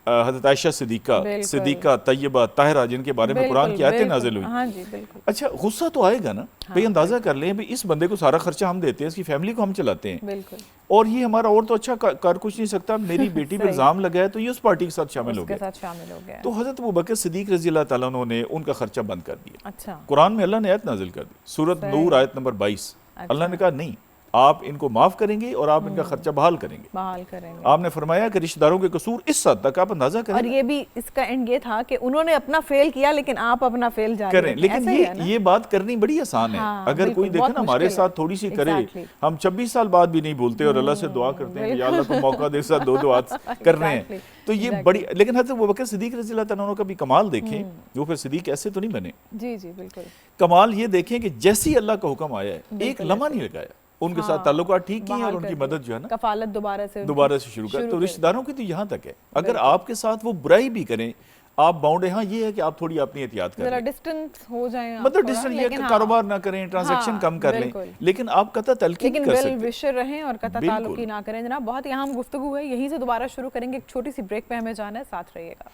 हज़रत आयशा सिद्दीक़ा तैयबा ताहिरा, जिनके बारे में कुरान की आयतें नाज़िल हुई। हाँ जी बिल्कुल। अच्छा, गुस्सा तो आएगा ना भाई। अंदाज़ा कर लें भाई, इस बंदे को सारा खर्चा हम देते हैं, इसकी फैमिली को हम चलाते हैं, बिल्कुल। और ये हमारा और तो अच्छा कर कुछ नहीं सकता। मेरी बेटी पर इल्ज़ाम लगा है तो ये उस पार्टी के साथ शामिल हो उसके गया। साथ शामिल हो गया। तो हज़रत अबू बकर सिद्दीक़ रज़ी अल्लाह ताला अन्हु ने उनका खर्चा बंद कर दिया। अच्छा कुरान में अल्लाह ने आयत नाजिल कर दी, सूरत नूर आयत नंबर 22। अल्लाह ने कहा नहीं, आप इनको माफ़ करेंगे और आप इनका खर्चा बहाल करेंगे। बहाल करेंगे। आपने फरमाया कि रिश्तेदारों के कसूर इस हद तक आप अंदाजा करें, और ये भी इसका एंड ये था कि उन्होंने अपना फेल किया लेकिन आप अपना फेल जारी करें। रखें। लेकिन ऐसा ही है ना? ये बात करनी बड़ी आसान है। हाँ, अगर बिल्कुल, कोई देखे बहुत ना हमारे मुश्किल है। साथ थोड़ी सी करे, Exactly. हम 26 साल बाद भी नहीं बोलते और अल्लाह से दुआ करते हैं कि या अल्लाह को मौका दे, साथ दो हाथ कर रहे हैं, तो ये बड़ी। लेकिन हज़रत अबू बकर सिद्दीक रज़ी अल्लाह तआला अन्हु का भी कमाल देखें, वो फिर सिद्दीक ऐसे तो नहीं बने। जी जी बिल्कुल। कमाल ये देखें कि जैसे ही अल्लाह का हुक्म आया है एक लम्हा नहीं लगाया, उनके साथ ताल्लुकात ठीक किए और उनकी मदद जो है ना कफालत दोबारा से शुरू कर। तो रिश्तेदारों की तो यहाँ तक है, अगर आपके साथ वो बुराई भी करें आप बाउंड है। हाँ ये है कि आप थोड़ी अपनी एहतियात जरा करें, डिस्टेंस हो जाए, मतलब डिस्टेंस ये कि कारोबार ना करें, ट्रांजैक्शन कम कर लें, लेकिन आप कतई तलकीन लेकिन कर वेल सकते विशर रहें और कतई ताल्लुकी ना करें। जनाब बहुत यहाँ हम गुफ्तगू है, यहीं से दोबारा शुरू करेंगे, एक छोटी सी ब्रेक पे हमें जाना है, साथ रहिएगा।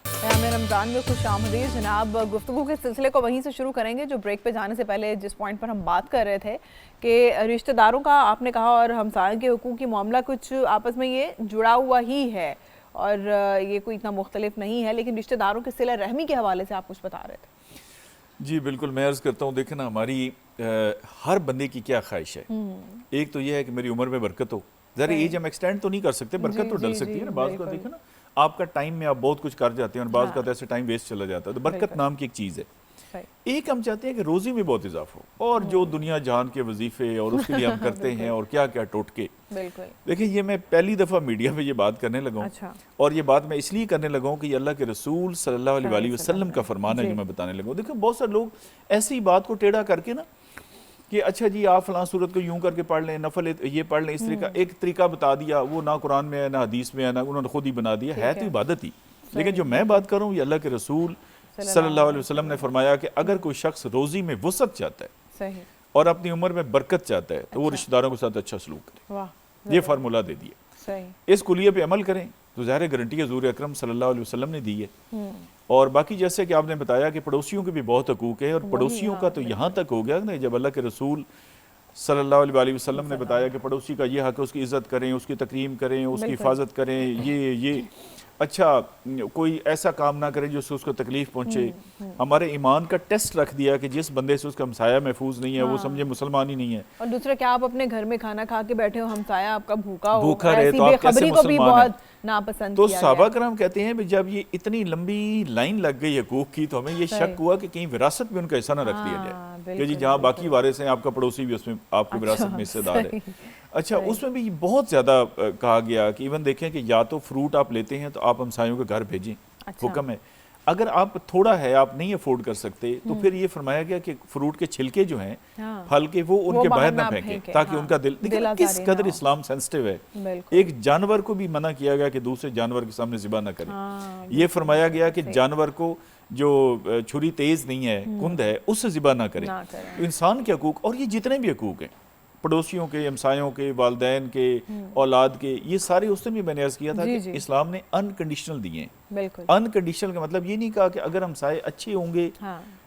हमें रमज़ान में खुश आमदीद। जनाब गुफ्तगू के सिलसिले को वहीं से शुरू करेंगे जो ब्रेक पे जाने से पहले जिस पॉइंट पर हम बात कर रहे थे कि रिश्तेदारों का आपने कहा और हमसायों के हुकूक की मामला कुछ आपस में ये जुड़ा हुआ ही है और ये कोई इतना मुख्तलिफ नहीं है, लेकिन रिश्तेदारों के सिला रहमी के हवाले से आप कुछ बता रहे थे। जी बिल्कुल, मैं अर्ज़ करता हूँ, देखें ना हमारी हर बंदे की क्या ख्वाहिश है। एक तो ये है कि मेरी उम्र में बरकत हो, ज़रा एज हम एक्सटेंड तो नहीं कर सकते, बरकत तो डल सकती है ना। बाज़ का देखें ना आपका टाइम में आप बहुत कुछ कर जाते हैं और बाज़ का ऐसे टाइम वेस्ट चला जाता है, तो बरकत नाम की एक चीज़ है। एक हम चाहते हैं कि रोज़ी में बहुत इजाफा हो और जो दुनिया जहान के वजीफे और उसके लिए हम करते हैं और क्या क्या टोटके। देखिए ये मैं पहली दफ़ा मीडिया में ये बात करने लगा हूँ। अच्छा। और ये बात मैं इसलिए करने लगा हूँ कि अल्लाह के रसूल सल्लल्लाहु अलैहि वसल्लम का फरमान है जो मैं बताने लगा हूँ। देखो बहुत सारे लोग ऐसी बात को टेढ़ा करके ना कि अच्छा जी आप फलां सूरत को यूं करके पढ़ लें, नफल ये पढ़ लें, इस तरीका एक तरीका बता दिया, वो ना कुरान में है ना हदीस में है, ना उन्होंने खुद ही बना दिया है, तो इबादत ही। लेकिन जो मैं बात कर रहा हूँ ये अल्लाह के रसूल सल्लल्लाहु अलैहि वसल्लम ने फरमाया कि अगर कोई शख्स रोजी में वसअत चाहता है और अपनी उम्र में बरकत चाहता है तो वो रिश्तेदारों के साथ अच्छा सलूक करे। ये फार्मूला दे दिया, इस कुलिये पे अमल करें तो ज़ाहिर गारंटी हज़ूर अकरम सल्लल्लाहु अलैहि वसल्लम ने दी है। और बाकी जैसे कि आपने बताया कि पड़ोसियों के भी बहुत हकूक़ है और पड़ोसियों का तो यहाँ तक हो गया ना, जब अल्लाह के रसूल सल्लल्लाहु अलैहि वसल्लम ने बताया कि पड़ोसी का ये हक है उसकी इज़्ज़त करें, उसकी तकरीम करें, उसकी हिफाजत करें, ये अच्छा कोई ऐसा काम ना करे जिससे उसको तकलीफ पहुंचे। हमारे ईमान का टेस्ट रख दिया कि जिस बंदे से उसका हमसाया महफूज नहीं है वो समझे मुसलमान ही नहीं है। और दूसरा क्या आप अपने घर में खाना खा के बैठे हो, हमसाया आपका भूखा रहे तो आप कैसे मुसलमान हैं? नापसंद तो सहाबा करम कहते हैं जब ये इतनी लंबी लाइन लग गई हकूक की तो हमें ये शक हुआ कि कहीं विरासत में उनका हिस्सा ना रख दिया जाए कि जी जहाँ बाकी वारिस हैं आपका पड़ोसी भी उसमें आपकी विरासत में हिस्सेदार है। अच्छा उसमें भी बहुत ज़्यादा कहा गया कि इवन देखें कि या तो फ्रूट आप लेते हैं तो आप हमसायों के घर भेजें, हुक्म है। अगर आप थोड़ा है आप नहीं अफोर्ड कर सकते तो फिर ये फरमाया गया कि फ्रूट के छिलके जो हैं फल के वो उनके बाहर ना फेंकें ताकि उनका दिल, देखिए किस कदर इस्लाम सेंसिटिव है। एक जानवर को भी मना किया गया कि दूसरे जानवर के सामने ज़िबा ना करें। ये फरमाया गया कि जानवर को जो छुरी तेज नहीं है, कुंद है, उससे ज़िबा ना करें। तो इंसान के हकूक और ये जितने भी हकूक हैं पड़ोसियों के, हमसायों के, वालदैन के, औलाद के, ये सारे उस दिन भी मैंने अर्ज किया था कि इस्लाम ने अनकंडीशनल दिए हैं। अनकंडीशनल का मतलब ये नहीं कहा कि अगर हमसाए अच्छे होंगे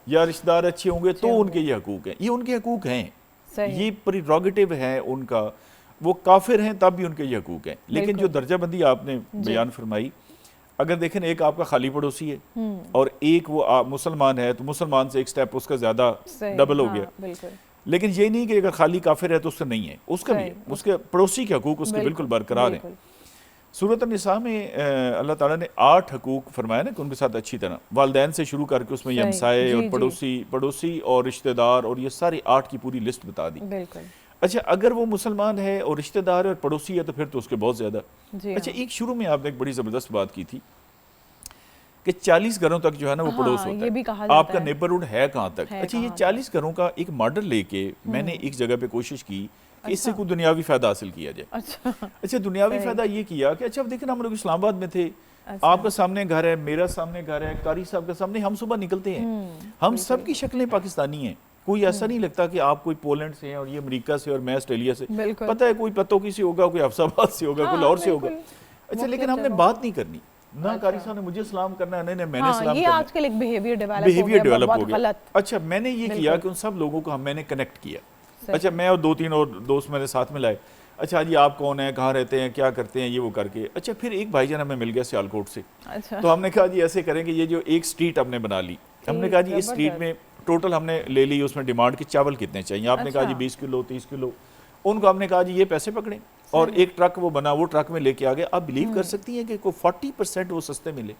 या रिश्तेदार अच्छे होंगे तो उनके ये हकूक हैं, ये उनके हकूक हैं, ये प्रीरोगेटिव है उनका। वो काफिर हैं तब भी उनके ये हकूक हैं। लेकिन जो दर्जाबंदी आपने बयान फरमाई, अगर देखें एक आपका खाली पड़ोसी है और एक वो मुसलमान है तो मुसलमान से एक स्टेप उसका ज्यादा डबल हो गया। लेकिन ये नहीं कि अगर खाली काफिर है तो उसका नहीं है, उसका भी है, उसके पड़ोसी के हकूक उसके बिल्कुल बरकरार हैं। सूरत निसा में अल्लाह ताला ने 8 हकूक फरमाया ना कि उनके साथ अच्छी तरह वालदैन से शुरू करके उसमें ये हमसाए और पड़ोसी और रिश्तेदार और ये सारी 8 की पूरी लिस्ट बता दी। अच्छा अगर वो मुसलमान है और रिश्तेदार है और पड़ोसी है तो फिर तो उसके बहुत ज्यादा। अच्छा एक शुरू में आपने एक बड़ी जबरदस्त बात की थी कि 40 घरों तक जो है ना वो पड़ोस होता है, आपका नेबरहुड है कहाँ तक। अच्छा ये 40 घरों का एक मॉडल लेके मैंने एक जगह पे कोशिश की कि इससे कोई दुनियावी फायदा हासिल किया जाए। अच्छा दुनियावी फायदा ये किया कि अच्छा अब देखना हम लोग इस्लामाबाद में थे, आपका सामने घर है, मेरा सामने घर है, कारी साहब के सामने, हम सुबह निकलते हैं, हम सबकी शक्लें पाकिस्तानी हैं, कोई ऐसा नहीं लगता कि आप कोई पोलैंड से हैं और ये अमेरिका से और मैं ऑस्ट्रेलिया से। पता है कोई पतोकी से होगा, कोई हफ्साबाद से होगा, कोई लाहौर से होगा। अच्छा लेकिन हमने बात नहीं करनी ना, कारी साहब ने मुझे सलाम करना है, नहीं मैंने सलाम करना है। आजकल एक बिहेवियर डेवलप हो गया। अच्छा मैंने ये किया कि उन सब लोगों को मैंने कनेक्ट किया। अच्छा मैं और 2-3 और दोस्त मेरे साथ में लाए। अच्छा जी आप कौन है, कहाँ रहते हैं, क्या करते हैं, ये वो करके। अच्छा फिर एक भाईजान हमें मिल गया सियालकोट से। अच्छा। तो हमने कहा जी ऐसे करेंगे, ये जो एक स्ट्रीट हमने बना ली, हमने कहा जी इस स्ट्रीट में टोटल हमने ले ली, उसमें डिमांड कि चावल कितने चाहिए। आपने कहा जी 20 किलो 30 किलो। उनको हमने कहा जी ये पैसे पकड़ें, और एक ट्रक वो बना, वो ट्रक में लेके आ गए। आप बिलीव कर सकती हैं कि को 40% वो सस्ते मिले।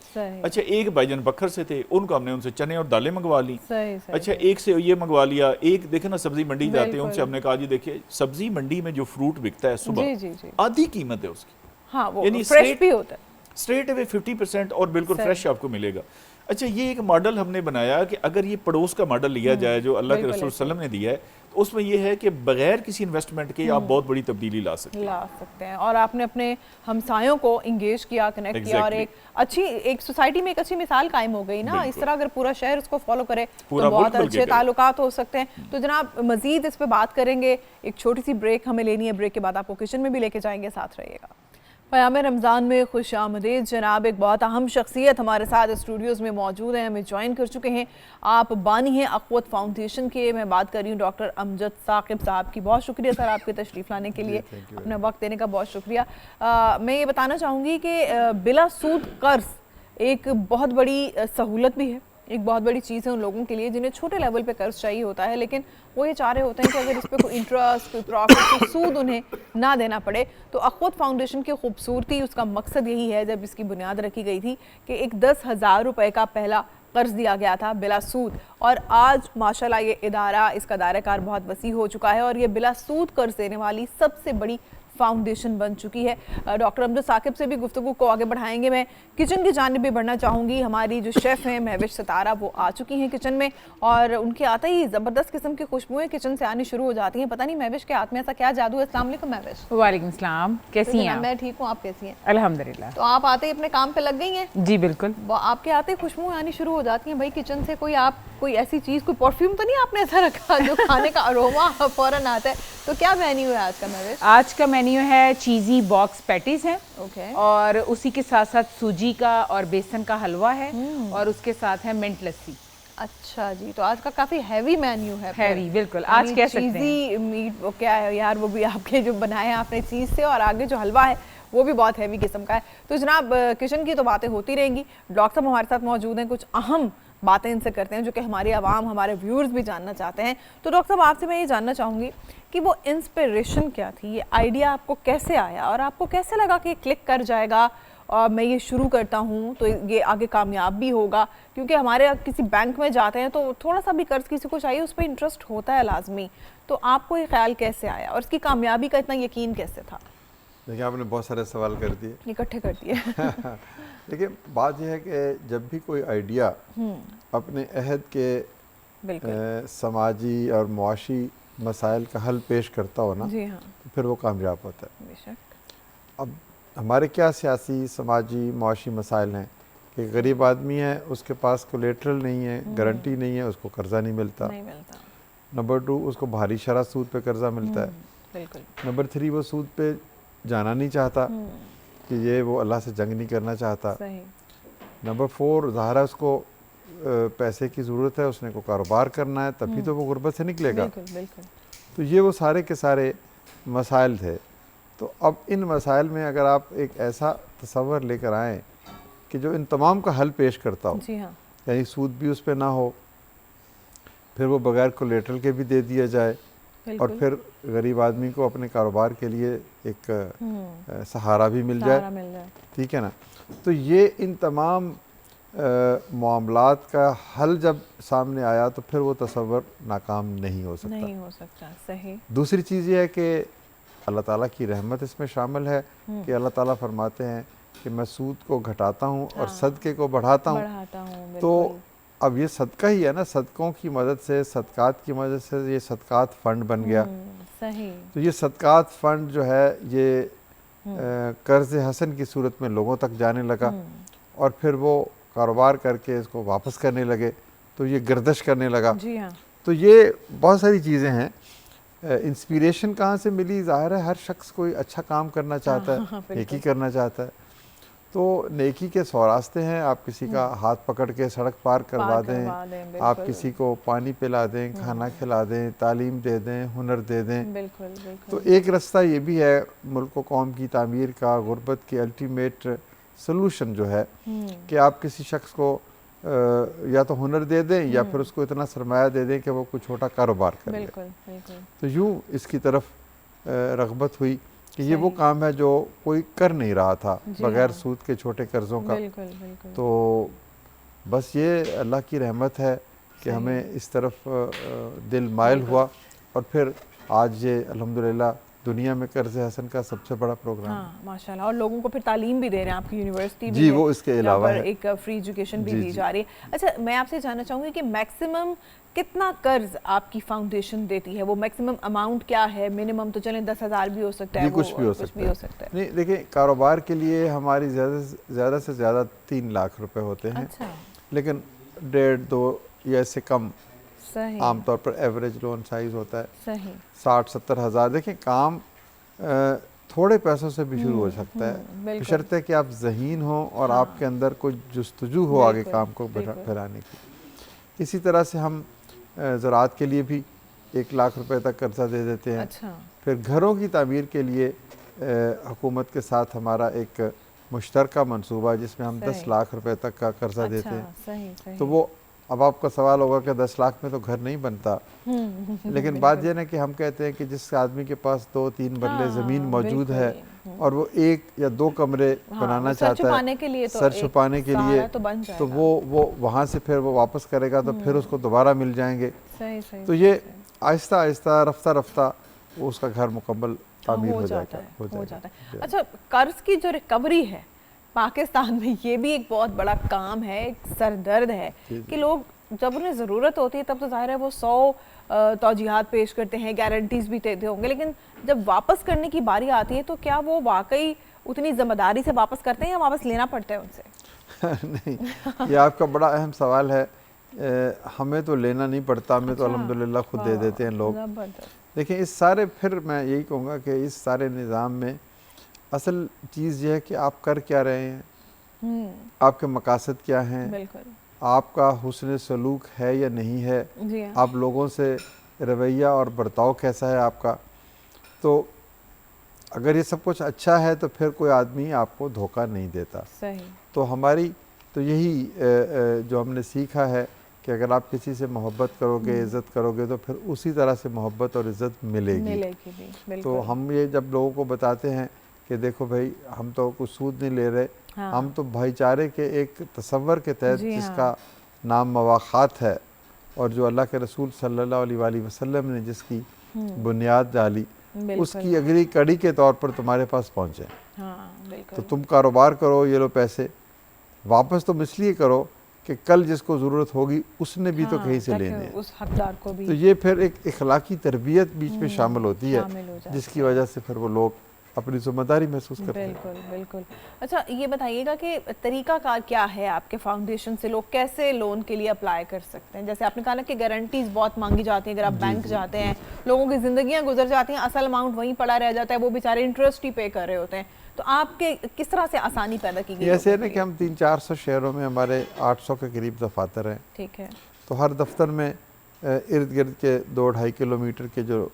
सही अच्छा, एक भाईजान बखर से थे, उनको हमने उनसे चने और दालें मंगवा ली। सही सही अच्छा, एक से ये मंगवा लिया, एक देखे ना सब्जी मंडी जाते हैं, बिल्कुल। उनसे हमने कहा जी देखिए सब्जी मंडी में जो फ्रूट बिकता है जी सुबह, जी जी आधी कीमत है उसकी, हाँ, वो यानी फ्रेश straight- भी होता है। स्ट्रेट अवे 50% और बिल्कुल सही। फ्रेश आपको मिलेगा। अच्छा, ये एक मॉडल हमने बनाया कि अगर ये पड़ोस का मॉडल लिया जाए जो अल्लाह के बिल्कुल रसूल ऐसे। सल्लम ने दिया है, तो उसमें ये है कि बगैर किसी इन्वेस्टमेंट के आप बहुत बड़ी तब्दीली ला सकते हैं। ला सकते हैं, और आपने अपने हमसायों को इंगेज किया, कनेक्ट किया, और Exactly. एक सोसाइटी में एक अच्छी मिसाल कायम हो गई ना। इस बिल्कुल। तरह अगर पूरा शहर उसको फॉलो करे पूरा तो बहुत मुल्क बल्कि अच्छे करे। ताल्लुकात हो सकते हैं। तो जनाब मजीद इस पे बात करेंगे, एक छोटी सी ब्रेक हमें लेनी है, ब्रेक के बाद आपको किचन में भी लेके जाएंगे, साथ रहिएगा। क़याम रमज़ान में खुश आमदीद। जनाब एक बहुत अहम शख्सियत हमारे साथ स्टूडियोज़ में मौजूद हैं, हमें ज्वाइन कर चुके हैं। आप बानी हैं अक़वत फाउंडेशन के। मैं बात कर रही हूँ डॉक्टर अमजद साकिब साहब की। बहुत शुक्रिया सर आपके तशरीफ़ लाने के लिए, अपना वक्त देने का बहुत शुक्रिया। मैं ये बताना चाहूँगी कि बिला सूद कर्ज़ एक बहुत बड़ी सहूलत भी है, एक बहुत बड़ी चीज़ है उन लोगों के लिए जिन्हें छोटे लेवल पे कर्ज चाहिए होता है, लेकिन वो ये चाह रहे होते हैं कि अगर इस पे कोई इंटरेस्ट, कोई प्रॉफिट, कोई सूद उन्हें ना देना पड़े। तो अक़वत फाउंडेशन की खूबसूरती, उसका मकसद यही है, जब इसकी बुनियाद रखी गई थी कि एक 10,000 रुपये का पहला कर्ज दिया गया था बिला सूद, और आज माशाल्लाह ये इदारा, इसका दायरा-कार बहुत वसी हो चुका है और ये बिला सूद कर्ज देने वाली सबसे बड़ी फाउंडेशन बन चुकी है। डॉक्टर अमजद साकिब से भी गुफ्तगू को आगे बढ़ाएंगे। मैं किचन की जानिब भी बढ़ना चाहूँगी। हमारी जो शेफ़ हैं महविश सितारा, वो आ चुकी हैं किचन में, और उनके आते ही ज़बरदस्त किस्म की खुशबुएं किचन से आनी शुरू हो जाती हैं। पता नहीं महविश के हाथ में ऐसा क्या जादू है। अस्सलाम वालेकुम महविश। वालेकुम सलाम, कैसी हैं आप? मैं ठीक हूँ, आप कैसी हैं? अल्हम्दुलिल्लाह। तो आप आते ही अपने काम पे लग गई हैं? जी बिल्कुल। आपके आते ही खुशबुएं आनी शुरू हो जाती हैं भाई किचन से। कोई ऐसी चीज़, कोई परफ्यूम तो नहीं आपने ऐसा रखा जो खाने का अरोमा फ़ौरन आता है? तो क्या मेन्यू है आज का महविश? आज का मेन्यू है चीज़ी बॉक्स पैटीज़ हैं, ओके, और उसी के साथ साथ सूजी का और बेसन का हलवा है, और उसके साथ है मिंट लस्सी। अच्छा जी, तो आज का काफी हैवी मेन्यू है। हैवी, बिल्कुल, आज कह सकते हैं। चीज़ी मीट, वो क्या है यार, वो भी आपके जो बनाए हैं आपने चीज़ से, और आगे जो हलवा है वो भी बहुत हैवी किस्म का है। तो जनाब किचन की तो बातें होती रहेंगी, डॉक्टर साहब हमारे साथ मौजूद हैं, कुछ अहम बातें इनसे करते हैं जो कि हमारी आवाम, हमारे व्यूअर्स भी जानना चाहते हैं। तो डॉक्टर साहब आपसे मैं ये जानना चाहूँगी कि वो इंस्पिरेशन क्या थी, ये आइडिया आपको कैसे आया और आपको कैसे लगा कि क्लिक कर जाएगा और मैं ये शुरू करता हूँ तो ये आगे कामयाब भी होगा? क्योंकि हमारे किसी बैंक में जाते हैं तो थोड़ा सा भी कर्ज किसी को चाहिए, उस पर इंटरेस्ट होता है लाजमी। तो आपको ये ख्याल कैसे आया और इसकी कामयाबी का इतना यकीन कैसे था? देखिए, आपने बहुत सारे सवाल कर दिए, इकट्ठे कर दिए। देखिए बात यह है कि जब भी कोई आइडिया अपने अहद के समाजी और मुआशी मसाइल का हल पेश करता हो ना, जी हाँ, तो फिर वो कामयाब होता है। बेशक। अब हमारे क्या सियासी, समाजी, मुआशी मसाइल हैं कि गरीब आदमी है, उसके पास कोलेटरल नहीं है, गारंटी नहीं है, उसको कर्जा नहीं मिलता। नंबर 2, उसको भारी शरह सूद पे कर्जा मिलता है। बिल्कुल। नंबर 3, वो सूद पे जाना नहीं चाहता कि ये वो अल्लाह से जंग नहीं करना चाहता। सही। नंबर 4, ज़ाहिर उसको पैसे की ज़रूरत है, उसने को कारोबार करना है, तभी तो वो गुर्बत से निकलेगा। बिल्कुल बिल्कुल। तो ये वो सारे के सारे मसाइल थे। तो अब इन मसाइल में अगर आप एक ऐसा तसव्वुर लेकर आएँ कि जो इन तमाम का हल पेश करता हो, जी हाँ, यानी सूद भी उस पर ना हो, फिर वो बगैर कोलेटरल के भी दे दिया जाए, और फिर गरीब आदमी को अपने कारोबार के लिए एक सहारा भी मिल जाए, ठीक है ना। तो ये इन तमाम मामलात का हल जब सामने आया तो फिर वो तसव्वुर नाकाम नहीं हो सकता। सही। दूसरी चीज़ ये है कि अल्लाह ताला की रहमत इसमें शामिल है कि अल्लाह ताला फरमाते हैं कि मैं सूद को घटाता हूँ और सदक़े को बढ़ाता हूँ। तो अब ये सदका ही है ना, सदकों की मदद से, सदकात की मदद से ये सदकात फ़ंड बन गया। सही। तो ये सदकात फ़ंड जो है ये कर्ज़ हसन की सूरत में लोगों तक जाने लगा, और फिर वो कारोबार करके इसको वापस करने लगे, तो ये गर्दिश करने लगा। जी हाँ। तो ये बहुत सारी चीज़ें हैं। इंस्पिरेशन कहाँ से मिली? ज़ाहिर है हर शख्स कोई अच्छा काम करना चाहता है, नेकी करना चाहता है। तो नेकी के 100 रास्ते हैं। आप किसी का हाथ पकड़ के सड़क पार करवा दें, आप किसी को पानी पिला दें, खाना खिला दें, तालीम दे दें, हुनर दे दें। बिल्कुल। तो एक रास्ता ये भी है मुल्क व कौम की तामीर का, गुर्बत की अल्टीमेट सलूशन जो है कि आप किसी शख्स को या तो हुनर दे दें या फिर उसको इतना सरमाया दे दें कि वो कोई छोटा कारोबार कर ले। तो यूँ इसकी तरफ रग़बत हुई कि ये वो काम है जो कोई कर नहीं रहा था बग़ैर सूद के छोटे कर्ज़ों का। बिल्कुल बिल्कुल। तो बस ये अल्लाह की रहमत है कि हमें इस तरफ दिल माइल हुआ और फिर आज ये अल्हम्दुलिल्लाह दुनिया में कर्ज़ हसन का सबसे बड़ा प्रोग्राम। हाँ माशाल्लाह, और लोगों को फिर तालीम भी दे रहे हैं, आपकी यूनिवर्सिटी भी जी है, वो इसके अलावा है, एक फ्री एजुकेशन भी दी जा रही है। अच्छा, मैं आपसे जानना चाहूँगी कि मैक्सिमम कितना कर्ज आपकी फाउंडेशन देती है? वो मैक्सिमम अमाउंट क्या है? मिनिमम तो चलें 10,000 भी हो सकता है, कुछ भी हो सकता है। नहीं देखिए, कारोबार के लिए हमारी ज़्यादा से ज़्यादा 3 लाख रुपए होते हैं। अच्छा। लेकिन 1.5-2 या इससे कम सही। आमतौर पर एवरेज लोन साइज होता है। सही। 60-70 हज़ार। देखिए काम थोड़े पैसों से भी शुरू हो सकता है, बशर्ते कि आप ज़हीन हो और आपके अंदर कोई जुस्तजू हो आगे काम को फैलाने की। इसी तरह से हम ज़राअत के लिए भी 1 लाख रुपए तक कर्जा दे देते हैं। अच्छा। फिर घरों की तामीर के लिए हुकूमत के साथ हमारा एक मुश्तरका मंसूबा जिसमें हम 10 लाख रुपए तक का कर्जा देते हैं। सही। तो वो अब आपका सवाल होगा कि 10 लाख में तो घर नहीं बनता, लेकिन बात यह है कि हम कहते हैं कि जिस आदमी के पास 2-3 बरले ज़मीन मौजूद है और वो 1 या 2 कमरे बनाना चाहता है सर छुपाने के लिए, तो वो वहाँ से फिर वो वापस करेगा तो फिर उसको दोबारा मिल जाएंगे। तो ये आहिस्ता आहिस्ता रफ्ता रफ्ता उसका घर मुकम्मल तामीर हो जाता है। अच्छा, कर्ज की जो रिकवरी है पाकिस्तान में, ये भी एक बहुत बड़ा काम है, एक सरदर्द है कि लोग जब उन्हें ज़रूरत होती है तब तो ज़ाहिर है वो 100 तौजीहात पेश करते हैं, गारंटीज भी देते होंगे, लेकिन जब वापस करने की बारी आती है तो क्या वो वाकई उतनी ज़िम्मेदारी से वापस करते हैं या वापस लेना पड़ता है उनसे? नहीं, ये आपका बड़ा अहम सवाल है। हमें तो लेना नहीं पड़ता, हमें तो अल्हम्दुलिल्लाह खुद दे देते हैं लोग। देखिए इस सारे, फिर मैं यही कहूँगा कि इस सारे निज़ाम में असल चीज़ यह है कि आप कर क्या रहे हैं, आपके मकासद क्या हैं, आपका हुस्न सलूक है या नहीं है, आप लोगों से रवैया और बर्ताव कैसा है आपका। तो अगर ये सब कुछ अच्छा है तो फिर कोई आदमी आपको धोखा नहीं देता। सही। तो हमारी तो यही जो हमने सीखा है कि अगर आप किसी से मोहब्बत करोगे, इज़्ज़त करोगे तो फिर उसी तरह से मोहब्बत और इज़्ज़त मिलेगी। तो हम ये जब लोगों को बताते हैं कि देखो भाई हम तो कुछ सूद नहीं ले रहे, हम तो भाईचारे के एक तसव्वुर के तहत जिसका नाम मवाख़ात है और जो अल्लाह के रसूल सल्लल्लाहु अलैहि वसल्लम ने जिसकी बुनियाद डाली, उसकी अगली कड़ी के तौर पर तुम्हारे पास पहुँचे। तो तुम कारोबार करो, ये लो पैसे, वापस तुम इसलिए करो कि कल जिसको ज़रूरत होगी उसने भी तो कहीं से लेने हैं, उस हकदार को भी। तो ये फिर एक इखलाकी तरबियत बीच में शामिल होती है, जिसकी वजह से फिर वो लोग अपनी जिम्मेदारी महसूस करते हैं। बिल्कुल। अच्छा, ये बताइएगा कि तरीक़ाकार क्या है आपके फाउंडेशन से, लोग कैसे लोन के लिए अप्लाई कर सकते हैं? जैसे आपने कहा ना कि गारंटीज बहुत मांगी जाती हैं, अगर आप बैंक जाते हैं लोगों की ज़िंदगियाँ गुजर जाती हैं, असल अमाउंट वहीं पड़ा रह जाता है, वो बेचारे इंटरेस्ट ही पे कर रहे होते हैं। तो आपके किस तरह से आसानी पैदा की गई? ऐसे है ना कि हम 300-400 शहरों में हमारे 800 के करीब दफातर हैं। ठीक है। तो हर दफ्तर में इर्द गिर्द के 2-2.5 किलोमीटर के जो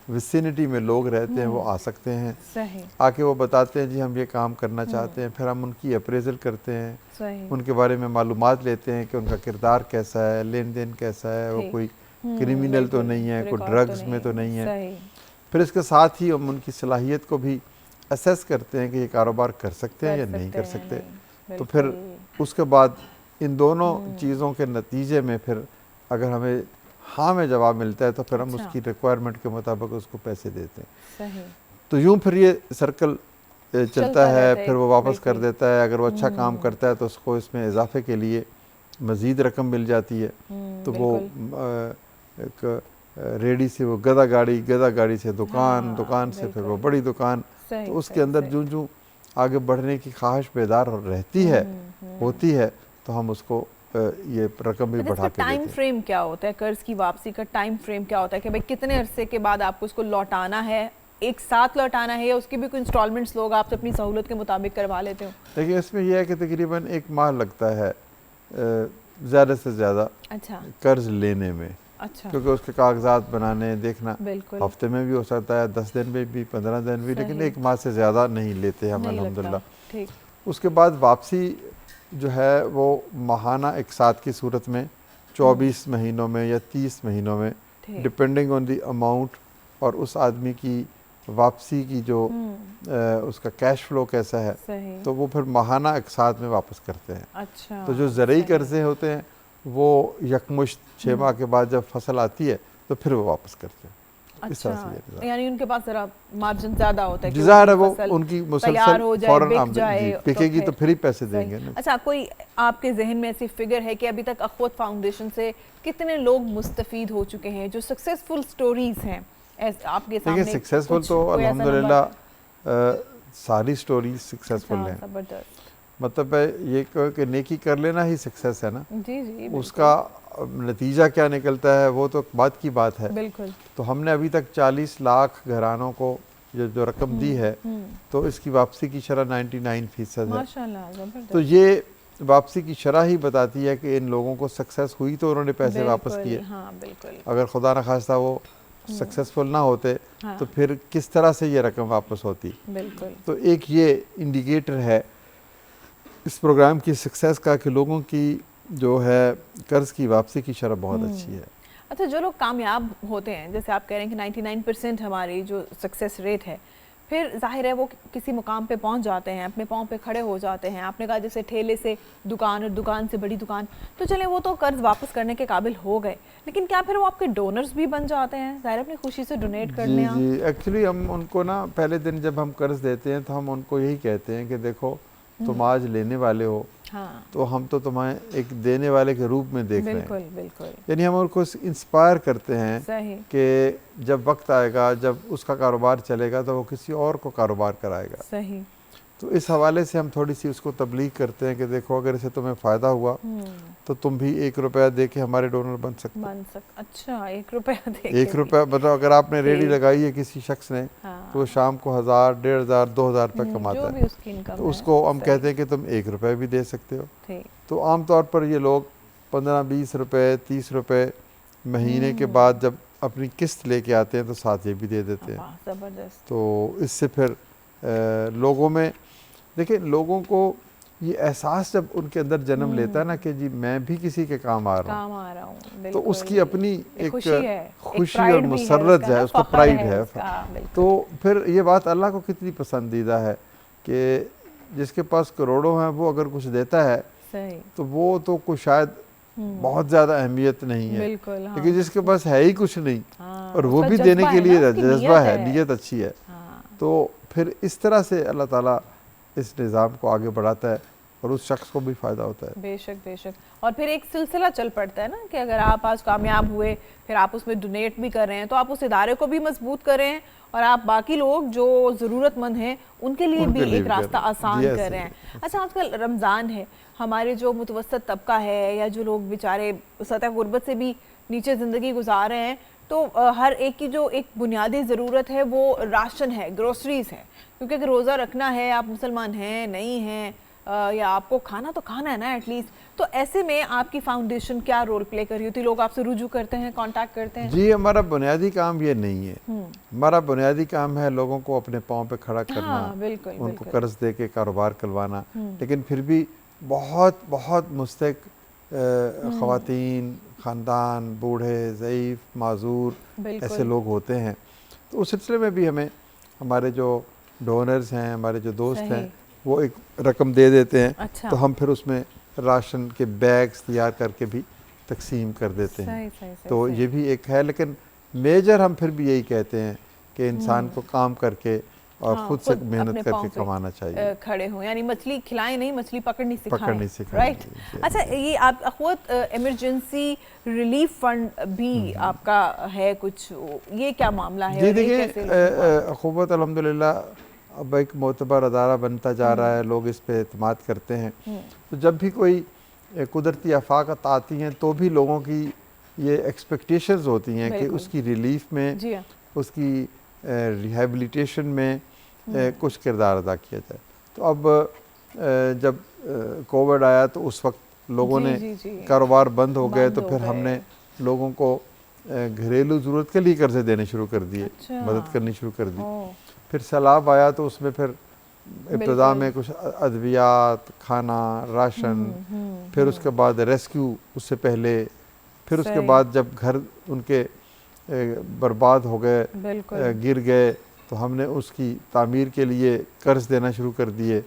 विसिनिटी में लोग रहते हैं वो आ सकते हैं। सही। आके वो बताते हैं जी हम ये काम करना चाहते हैं, फिर हम उनकी अप्रेजल करते हैं। सही। उनके बारे में मालूमात लेते हैं कि उनका किरदार कैसा है, लेन देन कैसा है, वो कोई क्रिमिनल तो नहीं है, कोई ड्रग्स में तो नहीं है। फिर इसके साथ ही हम उनकी सलाहियत को भी असेस करते हैं कि ये कारोबार कर सकते हैं या नहीं कर सकते। तो फिर उसके बाद इन दोनों चीज़ों के नतीजे में फिर अगर हमें हाँ में जवाब मिलता है तो फिर हम उसकी रिक्वायरमेंट के मुताबिक उसको पैसे देते हैं। सही। तो यूँ फिर ये सर्कल चलता है, फिर वो वापस कर देता है। अगर वो अच्छा काम करता है तो उसको इसमें इजाफे के लिए मज़ीद रकम मिल जाती है। तो वो एक रेडी से वो गधा गाड़ी से दुकान से फिर वो बड़ी दुकान, तो उसके अंदर जूं आगे बढ़ने की ख्वाहिश बेदार रहती है, होती है, तो हम उसको ये रकम भी बढ़ा के टाइम फ्रेम क्या होता है? कर्ज की वापसी का टाइम फ्रेम क्या होता है कि भाई कितने अरसे के बाद आपको उसको लौटाना है, एक साथ लौटाना है या उसकी भी कोई इंस्टॉलमेंट्स लोग आपसे अपनी सहूलत के मुताबिक करवा लेते हो? देखिए इसमें यह है कि तकरीबन 1 माह लगता है ज़्यादा से ज़्यादा कर्ज लेने में। अच्छा। क्योंकि उसके कागजात बनाने देखना हफ्ते में भी हो सकता है, 10 दिन में भी, 15 दिन भी, लेकिन 1 माह से ज़्यादा नहीं लेते हम अल्हम्दुलिल्लाह। उसके बाद वापसी जो है वो माहाना इकसात की सूरत में 24 महीनों में या 30 महीनों में, डिपेंडिंग ऑन द अमाउंट और उस आदमी की वापसी की जो उसका कैश फ्लो कैसा है, सही। तो वो फिर माहाना एक साथ में वापस करते हैं। अच्छा। तो जो ज़रूरी कर्जे होते हैं वो यकमुश्त 6 माह के बाद जब फसल आती है तो फिर वो वापस करते हैं। इस तरह से अच्छा, यानी उनके पास जरा मार्जिन ज्यादा होता है कि ज़ाहिर है वो फसल उनकी तैयार हो मुसलसल जाए, फौरन बिक जाए, तो बिकेगी तो फिर ही पैसे सही। देंगे ना। अच्छा, कोई आपके जहन में ऐसी फिगर है कि अभी तक अखवत फाउंडेशन से कितने लोग मुस्तफीद हो चुके हैं, जो सक्सेसफुल स्टोरीज हैं आपके सामने? देखिए सक्सेसफुल तो कोई ऐसा अल्हम्दुलिल्लाह सारी स्टोरीज सक्सेसफुल हैं। जबरदस्त। मतलब है ये कहो कि नेकी कर लेना ही सक्सेस है ना। जी जी, उसका नतीजा क्या निकलता है वो तो बात की बात है। बिल्कुल। तो हमने अभी तक 40 लाख घरानों को जो रकम दी है, तो इसकी वापसी की शरह 99% है। माशाल्लाह, जबरदस्त। तो ये वापसी की शरह ही बताती है कि इन लोगों को सक्सेस हुई तो उन्होंने पैसे वापस किए। हाँ, बिल्कुल। अगर खुदा न खास्ता वो सक्सेसफुल ना होते तो फिर किस तरह से ये रकम वापस होती। बिल्कुल। तो एक ये इंडिकेटर है इस प्रोग्राम की सक्सेस का कि लोगों की जो है कर्ज की वापसी की शरह बहुत अच्छी है। अच्छा, जो लोग कामयाब होते हैं, जैसे आप कह रहे हैं कि 99% हमारी जो सक्सेस रेट है, फिर जाहिर है वो किसी मुकाम पे पहुंच जाते हैं, अपने पाँव पे खड़े हो जाते हैं। आपने कहा जैसे ठेले से दुकान और दुकान से बड़ी दुकान, तो चले वो तो कर्ज वापस करने के काबिल हो गए, लेकिन क्या फिर वो आपके डोनर्स भी बन जाते हैं? जाहिर अपनी खुशी से डोनेट करने। जी जी, एक्चुअली हम उनको ना पहले दिन जब हम कर्ज देते हैं तो हम उनको यही कहते हैं कि देखो तुम आज लेने वाले हो, हाँ, तो हम तो तुम्हें एक देने वाले के रूप में देख रहे हैं। बिल्कुल बिल्कुल। यानी हम उनको इंस्पायर करते हैं सही। कि जब वक्त आएगा, जब उसका कारोबार चलेगा तो वो किसी और को कारोबार कराएगा। सही। तो इस हवाले से हम थोड़ी सी उसको तबलीग करते हैं कि देखो अगर इससे तुम्हें फ़ायदा हुआ तो तुम भी 1 रुपया दे के हमारे डोनर बन सकते हो। अच्छा, 1 रुपया दे के? 1 रुपया मतलब अगर आपने रेडी लगाई है किसी शख्स ने, हाँ। तो शाम को 1000, 1500, 2000 रुपये कमाता जो है, भी उसकी इनकम तो है, उसको हम सही। कहते हैं कि तुम 1 रुपया भी दे सकते हो। ठीक। तो आमतौर पर ये लोग 15-20 रुपये, 30 रुपये महीने के बाद जब अपनी किस्त लेके आते हैं तो साथ ये भी दे देते हैं। जबरदस्त। तो इससे फिर लोगों में देखिए, लोगों को ये एहसास जब उनके अंदर जन्म लेता है ना कि जी मैं भी किसी के काम आ रहा हूँ, तो उसकी अपनी एक खुशी और मुसर्रत है, उसको प्राइड है। तो फिर ये बात अल्लाह को कितनी पसंदीदा है कि जिसके पास करोड़ों हैं वो अगर कुछ देता है तो वो तो कुछ शायद बहुत ज़्यादा अहमियत नहीं है, लेकिन जिसके पास है ही कुछ नहीं और वो भी देने के लिए जज्बा है, नीयत अच्छी है, तो फिर इस तरह से अल्लाह ताला इस निज़ाम को आगे बढ़ाता है और उस शख्स को भी फ़ायदा होता है। बेशक बेशक। और फिर एक सिलसिला चल पड़ता है ना कि अगर आप आज कामयाब हुए, फिर आप उसमें डोनेट भी कर रहे हैं, तो आप उस इदारे को भी मजबूत कर रहे हैं और आप बाकी लोग जो ज़रूरतमंद हैं उनके लिए भी एक रास्ता आसान कर रहे हैं। अच्छा, आजकल रमज़ान है, हमारे जो मुतवसत तबका है या जो लोग बेचारे सतह गुर्बत से भी नीचे ज़िंदगी गुजार रहे हैं, तो हर एक की जो एक बुनियादी ज़रूरत है वो राशन है, ग्रोसरीज़ है, क्योंकि अगर रोज़ा रखना है, आप मुसलमान हैं नहीं हैं, या आपको खाना तो खाना है ना एटलीस्ट, तो ऐसे में आपकी फाउंडेशन क्या रोल प्ले कर रही होती? लोग आपसे रुजू करते हैं, कांटेक्ट करते हैं? जी, हमारा बुनियादी काम ये नहीं है। हमारा बुनियादी काम है लोगों को अपने पाँव पे खड़ा करना। हाँ, बिल्कुल, उनको कर्ज दे के कारोबार करवाना, लेकिन फिर भी बहुत बहुत मुस्तक ख़वातीन, ख़ानदान, बूढ़े, ज़ईफ़, माजूर ऐसे लोग होते हैं। तो उस सिलसिले में भी हमें हमारे जो डोनर्स हैं, हमारे जो दोस्त हैं, वो एक रकम दे देते हैं। अच्छा। तो हम फिर उसमें राशन के बैग्स तैयार करके भी तकसीम कर देते हैं। तो ये भी एक है, लेकिन मेजर हम फिर भी यही कहते हैं कि इंसान को काम करके और खुद से मेहनत करके कमाना चाहिए, खड़े हो, यानी मछली खिलाएं नहीं, मछली पकड़नी सिखाएं। राइट। अच्छा, ये आप अखवत इमरजेंसी रिलीफ फंड भी आपका है कुछ, ये क्या मामला है? जी देखिए, अखवत अल्हम्दुलिल्लाह अब एक मोतबर अदारा बनता जा रहा है, लोग इस पे एतमाद करते हैं। तो जब भी कोई कुदरती आफाकत आती हैं तो भी लोगों की ये एक्सपेक्टेशंस होती हैं कि उसकी रिलीफ में, उसकी रिहैबिलिटेशन में कुछ किरदार अदा किया जाए। तो अब जब कोविड आया तो उस वक्त लोगों ने कारोबार बंद हो गए, तो फिर हमने लोगों को घरेलू ज़रूरत के लिए कर्जे देने शुरू कर दिए, मदद करनी शुरू कर दी। फिर सैलाब आया तो उसमें फिर इब्तदा में कुछ अद्वियात, खाना, राशन, फिर उसके बाद रेस्क्यू, उससे पहले फिर उसके बाद जब घर उनके बर्बाद हो गए, गिर गए, तो हमने उसकी तामीर के लिए कर्ज देना शुरू कर दिए।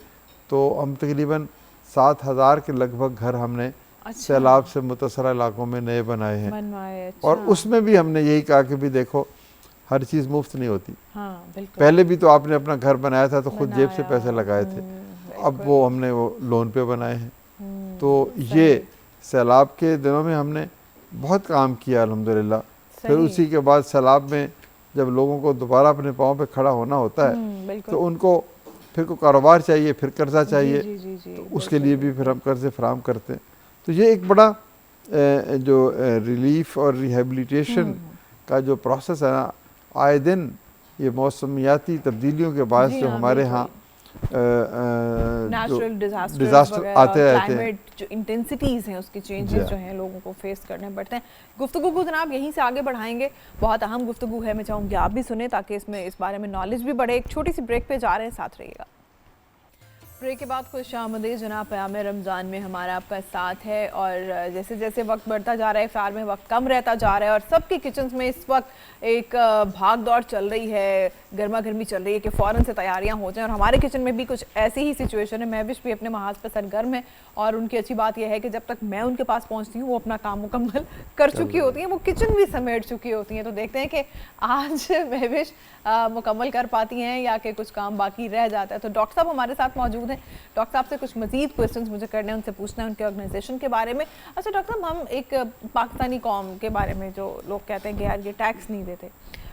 तो हम तकरीबन 7,000 के लगभग घर हमने सैलाब से मुतासरा इलाकों में नए बनाए हैं। और उसमें भी हमने यही कहा कि भी देखो हर चीज़ मुफ्त नहीं होती। पहले भी तो आपने अपना घर बनाया था तो खुद जेब से पैसे लगाए थे, अब वो हमने वो लोन पे बनाए हैं। तो ये सैलाब के दिनों में हमने बहुत काम किया अल्हम्दुलिल्लाह। फिर उसी के बाद सैलाब में जब लोगों को दोबारा अपने पाँव पे खड़ा होना होता है तो उनको फिर को कारोबार चाहिए, फिर कर्जा चाहिए, तो उसके लिए भी फिर हम कर्ज़े फराहम करते हैं। तो ये एक बड़ा जो रिलीफ और रिहेबिलिटेशन का जो प्रोसेस है ना, आए दिन ये मौसमियाती तब्दीलियों के बाद जो हमारे यहाँ नेचुरल डिजास्टर आते रहते हैं, जो इंटेंसिटीज़ हैं उसकी चेंजेस जो हैं लोगों को फेस करने पड़ते हैं। गुफ्तगू को जनाब यहीं से आगे बढ़ाएंगे, बहुत अहम गुफ्तगू है, मैं चाहूँगी आप भी सुने ताकि इसमें इस बारे में नॉलेज भी बढ़े। एक छोटी सी ब्रेक पे जा रहे हैं, साथ रहिएगा। ब्रेक के बाद खुश आमदीद जनाब, क़याम रमज़ान में हमारा आपका साथ है। और जैसे जैसे वक्त बढ़ता जा रहा है, इफ्तार में वक्त कम रहता जा रहा है और सबके किचन्स में इस वक्त एक भाग दौड़ चल रही है, गर्मा गर्मी चल रही है कि फ़ौरन से तैयारियां हो जाएं। और हमारे किचन में भी कुछ ऐसी ही सिचुएशन है। महविश भी अपने महाज पर सरगर्म है और उनकी अच्छी बात यह है कि जब तक मैं उनके पास पहुँचती हूँ वो अपना काम मुकम्मल कर चुकी होती हैं, वो किचन भी समेट चुकी होती हैं। तो देखते हैं कि आज महविश मुकम्मल कर पाती हैं या कि कुछ काम बाकी रह जाता है। तो डॉक्टर साहब हमारे साथ मौजूद हैं। डॉक्टर साहब से कुछ मजीद क्वेश्चंस मुझे करने हैं, उनसे पूछना है उनके ऑर्गेनाइजेशन के बारे में। अच्छा डॉक्टर साहब, हम एक पाकिस्तानी कौम के बारे में जो लोग कहते हैं कि यार ये टैक्स नहीं देते,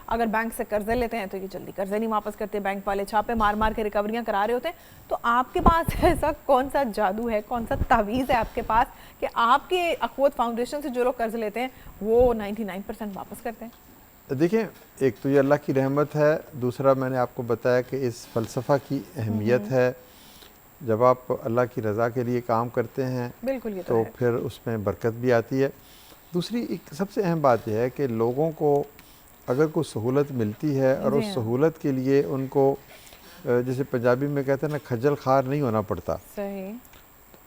अगर बैंक से कर्जे लेते हैं तो ये जल्दी कर्जे नहीं वापस करते, बैंक वाले छापे मार मार के रिकवरियाँ करा रहे होते हैं, तो आपके पास ऐसा कौन सा जादू है, कौन सा तावीज़ है आपके पास कि आपके अखवत फाउंडेशन से जो लोग कर्ज लेते हैं वो 99% वापस करते हैं? देखिए, एक तो ये अल्लाह की रहमत है, दूसरा मैंने आपको बताया कि इस फ़लसफ़ा की अहमियत है। जब आप अल्लाह की रज़ा के लिए काम करते हैं बिल्कुल ये तो फिर उसमें बरकत भी आती है। दूसरी एक सबसे अहम बात यह है कि लोगों को अगर कोई सहूलत मिलती है और उस सहूलत के लिए उनको जैसे पंजाबी में कहते हैं ना, खज्जल खार नहीं होना पड़ता, सही,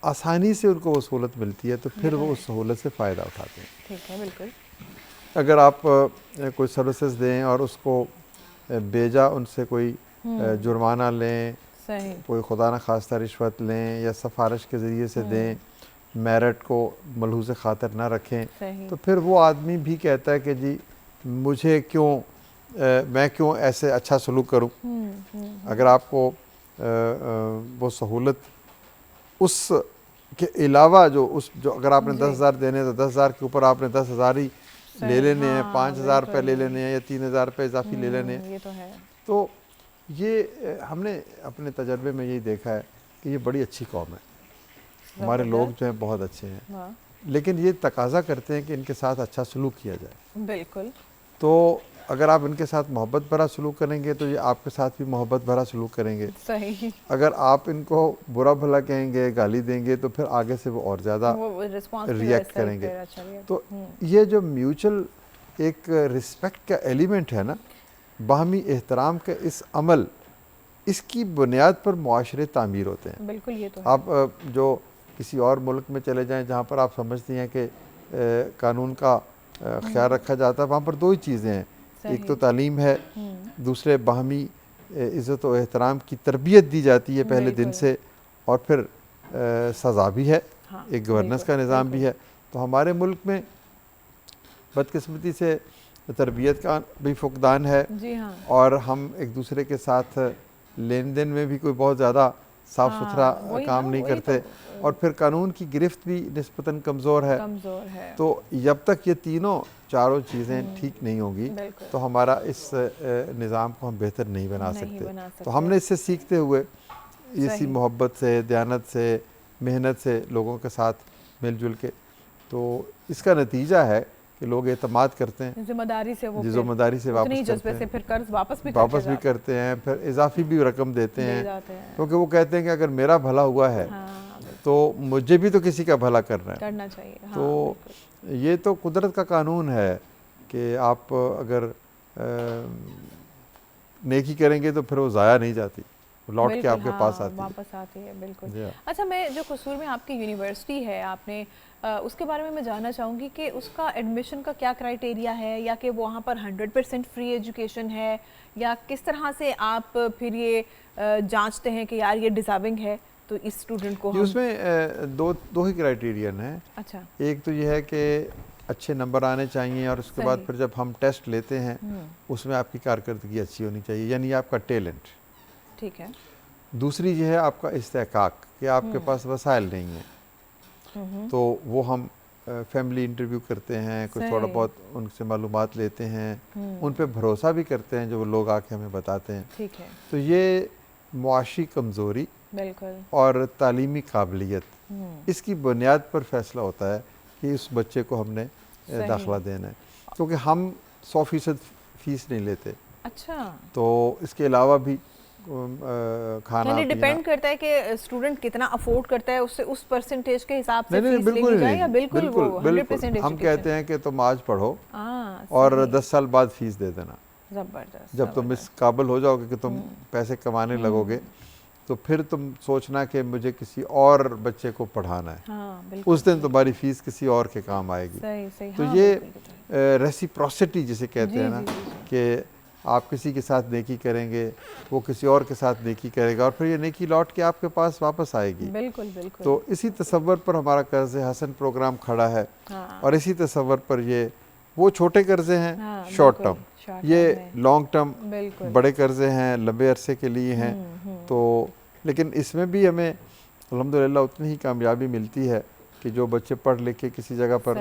आसानी से उनको वो सहूलत मिलती है तो फिर वो उस सहूलत से फ़ायदा उठाते हैं। ठीक है, बिल्कुल। अगर आप कोई सर्विसेज दें और उसको बेजा उनसे कोई जुर्माना लें, कोई खुदा न खास्ता रिश्वत लें या सिफारिश के ज़रिए से दें, मेरिट को मलहूज़ ख़ातिर ना रखें, तो फिर वो आदमी भी कहता है कि जी मुझे क्यों मैं क्यों ऐसे अच्छा सलूक करूं। अगर आपको वो सहूलत उस के अलावा जो अगर आपने 10,000 देने तो 10,000 के ऊपर आपने 10,000 ही ले लेने हैं, 5,000 रुपये ले लेने हैं या 3,000 रुपये इजाफी ले लेने हैं, तो ये हमने अपने तजर्बे में यही देखा है कि ये बड़ी अच्छी कौम है, हमारे लोग जो हैं बहुत अच्छे हैं, लेकिन ये तकाजा करते हैं कि इनके साथ अच्छा सलूक किया जाए। बिल्कुल। तो अगर आप इनके साथ मोहब्बत भरा सलूक करेंगे तो ये आपके साथ भी मोहब्बत भरा सलूक करेंगे। सही। अगर आप इनको बुरा भला कहेंगे, गाली देंगे, तो फिर आगे से वो और ज़्यादा रिएक्ट करेंगे। तो ये जो म्यूचुअल एक रिस्पेक्ट का एलिमेंट है ना, बाहमी एहतराम का इस अमल, इसकी बुनियाद पर मुआशरे तामीर होते हैं। बिल्कुल, ये तो आप जो किसी और मुल्क में चले जाएं जहाँ पर आप समझती हैं कि कानून का ख्याल रखा जाता है, वहाँ पर दो ही चीज़ें हैं, एक तो तालीम है, दूसरे बाहमी इज़्ज़त और एहतराम की तरबियत दी जाती है पहले दिन से, और फिर सज़ा भी है, एक गवर्नेंस का निज़ाम भी है। तो हमारे मुल्क में बदकिस्मती से तरबियत का भी फुकदान है, और हम एक दूसरे के साथ लेन देन में भी कोई बहुत ज़्यादा साफ़ सुथरा काम नहीं करते, और फिर कानून की गिरफ्त भी निस्बतन कमज़ोर है। तो जब तक ये चारों चीज़ें ठीक नहीं होंगी तो हमारा इस निज़ाम को हम बेहतर नहीं बना सकते। तो हमने इससे सीखते हुए इसी मोहब्बत से, दयानत से, मेहनत से लोगों के साथ मिलजुल के, तो इसका नतीजा है कि लोग एतमाद करते हैं, जिम्मेदारी से वापस करते हैं, फिर कर्ज वापस भी करते हैं, फिर इजाफी भी रकम देते हैं, क्योंकि वो कहते हैं कि अगर मेरा भला हुआ है तो मुझे भी तो किसी का भला करना चाहिए। तो ये तो कुदरत का कानून है कि आप अगर नेकी करेंगे तो फिर वो ज़ाया नहीं जाती, लौट के बिल्कुल, आपके पास आती है। वापस आती है, बिल्कुल। जी हाँ। अच्छा, मैं जो कसूर में आपकी यूनिवर्सिटी है, आपने उसके बारे में मैं जानना चाहूँगी कि उसका एडमिशन का क्या क्राइटेरिया है, या कि वो वहाँ पर 100% फ्री एजुकेशन है, या किस तरह से आप फिर ये जांचते हैं कि यार ये डिजर्विंग है तो इस स्टूडेंट को जी, हम... उसमें दो ही क्राइटेरियन है। अच्छा, एक तो ये है कि अच्छे नंबर आने चाहिए, और उसके बाद फिर जब हम टेस्ट लेते हैं उसमें आपकी कारकर्दगी अच्छी होनी चाहिए, यानी आपका टैलेंट। ठीक है। दूसरी ये है आपका इस्तेहकाक, कि आपके पास वसाइल नहीं है, तो वो हम फैमिली इंटरव्यू करते हैं, कुछ थोड़ा बहुत उनसे मालूमात लेते हैं, उन पे भरोसा भी करते हैं जो वो लोग आके हमें बताते हैं। ठीक है। तो ये मुआशी कमज़ोरी बिल्कुल और तालीमी काबिलियत, इसकी बुनियाद पर फैसला होता है कि उस बच्चे को हमने दाखिला देना है, क्योंकि हम 100% फीस नहीं लेते। अच्छा, तो इसके अलावा भी खाना यानी पीना, डिपेंड करता है कि स्टूडेंट कितना अफोर्ड करता है, उससे उस परसेंटेज के हिसाब से नहीं, फीस बिल्कुल लेनी जाए, या नहीं, बिल्कुल वो 100% हम कहते हैं कि तुम आज पढ़ो हाँ, और 10 साल बाद फीस दे देना। जबरदस्त। जब तुम इस काबिल हो जाओगे कि तुम पैसे कमाने लगोगे, तो फिर तुम सोचना कि मुझे किसी और बच्चे को पढ़ाना है। हाँ, बिल्कुल। उस दिन तुम्हारी फीस किसी और के काम आएगी। सही, सही, तो हाँ, ये बिल्कुल। रेसिप्रोसिटी जिसे कहते हैं ना, कि आप किसी के साथ नेकी करेंगे, वो किसी और के साथ नेकी करेगा, और फिर ये नेकी लौट के आपके पास वापस आएगी। बिल्कुल, बिल्कुल। तो इसी तसव्वुर पर हमारा कर्ज़ हसन प्रोग्राम खड़ा है। और इसी तसव्वुर पर ये वो छोटे कर्ज़े हैं, शॉर्ट टर्म, ये लॉन्ग टर्म बड़े कर्ज़े हैं, लंबे अरसे के लिए हैं। तो लेकिन इसमें भी हमें अल्हम्दुलिल्लाह उतनी ही कामयाबी मिलती है कि जो बच्चे पढ़ लिख के किसी जगह पर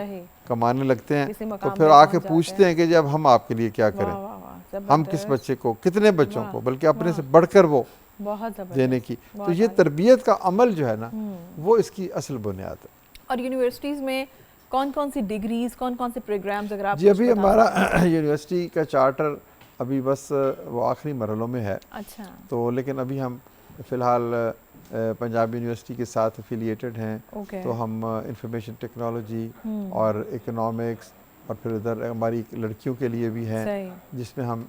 कमाने लगते हैं, तो फिर आके पूछते हैं कि जब हम आपके लिए क्या करें, हम किस बच्चे को, कितने बच्चों को, बल्कि अपने से बढ़कर वो देने की। तो ये तरबियत का अमल जो है ना, वो इसकी असल बुनियाद है। और यूनिवर्सिटीज़ में कौन कौन सी डिग्रीज, कौन कौन से प्रोग्राम्स, अगर आप... जी, अभी हमारा यूनिवर्सिटी का चार्टर अभी बस वो आखिरी मरहलों में है। अच्छा। तो लेकिन अभी हम फ़िलहाल पंजाब यूनिवर्सिटी के साथ एफिलिएटेड हैं। तो हम इंफॉर्मेशन टेक्नोलॉजी और इकोनॉमिक्स, और फिर उधर हमारी लड़कियों के लिए भी हैं, जिसमें हम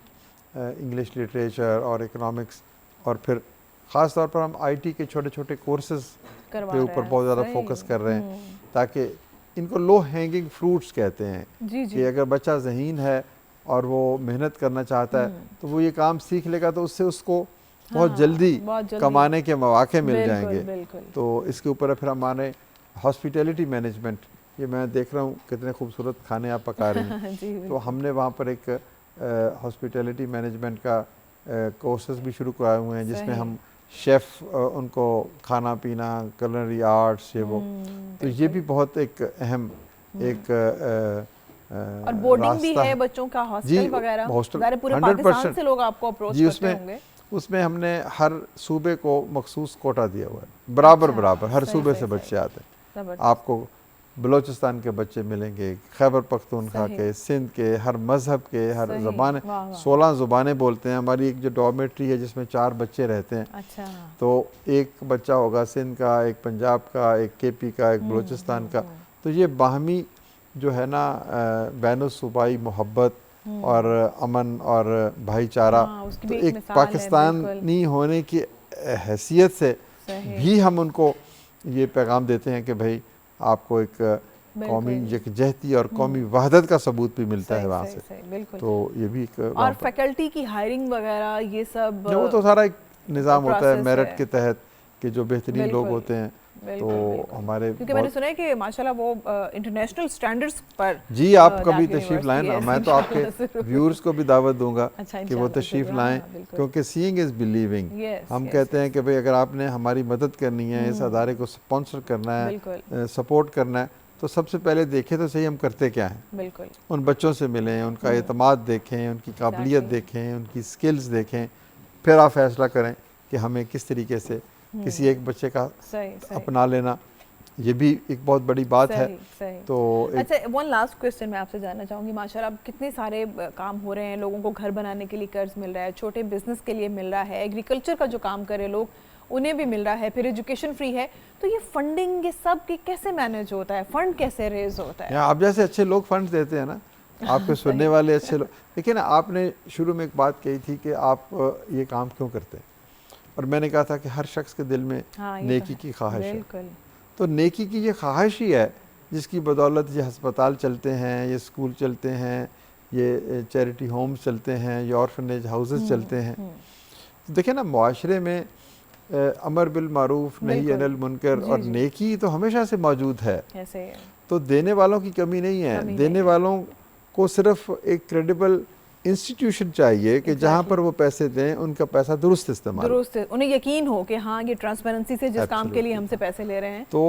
इंग्लिश लिटरेचर और इकोनॉमिक्स, और फिर ख़ास तौर पर हम आईटी के छोटे छोटे कोर्सेज़ के ऊपर बहुत ज़्यादा फोकस कर रहे हैं, ताकि इनको लो हैंगिंग फ्रूट्स कहते हैं। कि अगर बच्चा ज़हीन है और वो मेहनत करना चाहता है, तो वो ये काम सीख लेगा, तो उससे उसको बहुत जल्दी कमाने के मौके मिल जाएंगे। तो इसके ऊपर फिर हमारे हॉस्पिटैलिटी मैनेजमेंट, ये मैं देख रहा हूँ कितने खूबसूरत खाने आप पका रही हैं। तो हमने वहाँ पर एक हॉस्पिटैलिटी मैनेजमेंट का कोर्सेज भी शुरू कराए हुए हैं, जिसमें हम शेफ़ उनको खाना पीना, कुलिनरी आर्ट्स, ये वो। तो ये भी बहुत एक अहम एक और बोर्डिंग भी है बच्चों का, हॉस्टल वगैरह, पूरे पाकिस्तान से लोग आपको अप्रोच करते होंगे। उसमें हमने हर सूबे को मखसूस कोटा दिया हुआ है, बराबर बराबर हर सूबे से बच्चे आते हैं। आपको बलोचिस्तान के बच्चे मिलेंगे, खैबर पख्तूनख्वा के, सिंध के, हर मज़हब के, हर ज़बान, 16 ज़ुबानें बोलते हैं। हमारी एक जो डॉर्मेट्री है जिसमें 4 बच्चे रहते हैं। अच्छा। तो एक बच्चा होगा सिंध का, एक पंजाब का, एक केपी का, एक बलोचिस्तान का। तो ये बाहमी जो है ना बैनुसूबाई मोहब्बत और अमन और भाईचारा, तो एक पाकिस्तानी होने की हैसियत से भी हम उनको ये पैगाम देते हैं कि भाई आपको एक कौमी यकजहती और कौमी वहदत का सबूत भी मिलता है वहाँ से। तो ये भी एक, और फैकल्टी की हायरिंग वगैरह ये सब, वो तो सारा एक निज़ाम होता है मेरिट के तहत, कि जो बेहतरीन लोग होते हैं तो हमारे, क्योंकि मैंने सुना है कि माशाल्लाह वो इंटरनेशनल स्टैंडर्ड्स पर। जी, आप कभी तशरीफ लाएं ना, मैं तो आपके व्यूअर्स को भी दावत दूंगा कि वो तशरीफ लाएं, क्योंकि सीइंग इज बिलीविंग। हम कहते हैं कि भाई अगर आपने हमारी मदद करनी है, इस अदारे को स्पॉन्सर करना है, सपोर्ट करना है, तो सबसे पहले देखें तो सही हम करते क्या हैं। उन बच्चों से मिलें, उनका एतमाद देखें, उनकी काबिलियत देखें, उनकी स्किल्स देखें, फिर आप फैसला करें कि हमें किस तरीके से किसी एक बच्चे का अपना लेना, ये भी एक बहुत बड़ी बात है। तो अच्छा, वन लास्ट क्वेश्चन मैं आपसे जानना चाहूँगी। माशाल्लाह अब कितने सारे काम हो रहे हैं, लोगों को घर बनाने के लिए कर्ज मिल रहा है, छोटे बिजनेस के लिए मिल रहा है, एग्रीकल्चर का जो काम करे लोग उन्हें भी मिल रहा है, फिर एजुकेशन फ्री है। तो ये फंडिंग, ये सब कैसे मैनेज होता है, फंड कैसे रेज होता है? आप जैसे अच्छे लोग फंड देते हैं ना, आपके सुनने वाले अच्छे लोग। लेकिन आपने शुरू में एक बात कही थी कि आप ये काम क्यों करते हैं। और मैंने कहा था कि हर शख्स के दिल में हाँ, ये नेकी तो की ख्वाहिश है। बिल्कुल। तो नेकी की ये ख्वाहिश ही है जिसकी बदौलत ये अस्पताल चलते हैं, ये स्कूल चलते हैं, ये चैरिटी होम्स चलते हैं, ये ऑर्फनेज हाउसेस चलते हैं। तो देखिए ना, मुआशरे में अमर बिल मारूफ नही अनिल मुनकर और नेकी तो हमेशा से मौजूद है। ऐसे तो देने वालों की कमी नहीं है, देने वालों को सिर्फ एक क्रेडिबल इंस्टीट्यूशन चाहिए कि जहाँ पर वो पैसे दें उनका पैसा दुरुस्त इस्तेमाल, दुरुस्त, उन्हें यकीन हो कि हाँ ये ट्रांसपेरेंसी से जिस काम के लिए हमसे पैसे ले रहे हैं तो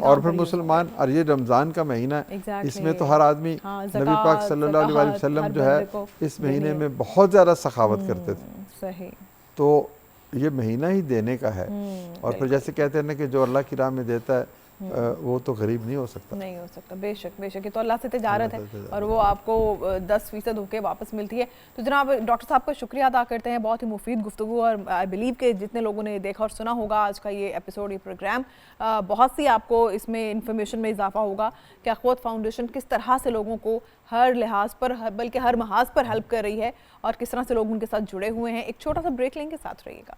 और फिर मुसलमान, और ये रमज़ान का महीना, इसमें तो हर आदमी नबी पाक सल्लल्लाहु अलैहि वसल्लम जो है इस महीने में बहुत ज़्यादा सखावत करते थे। सही। तो ये महीना ही देने का है। और फिर जैसे कहते हैं ना कि जो अल्लाह की राह में देता है वो तो गरीब नहीं हो सकता। नहीं हो सकता, बेशक बेशक, ये तो अल्लाह से तिजारत है और वो आपको 10% होके वापस मिलती है। तो जनाब डॉक्टर साहब का शुक्रिया अदा करते हैं, बहुत ही मुफीद गुफ्तगू, और आई बिलीव कि जितने लोगों ने देखा और सुना होगा आज का ये एपिसोड, ये प्रोग्राम, बहुत सी आपको इसमें इन्फॉर्मेशन में इजाफा होगा कि अख़वत फाउंडेशन किस तरह से लोगों को हर लिहाज पर, बल्कि हर महाज पर हेल्प कर रही है और किस तरह से लोग उनके साथ जुड़े हुए हैं। एक छोटा सा ब्रेक लेंगे, साथ रहिएगा।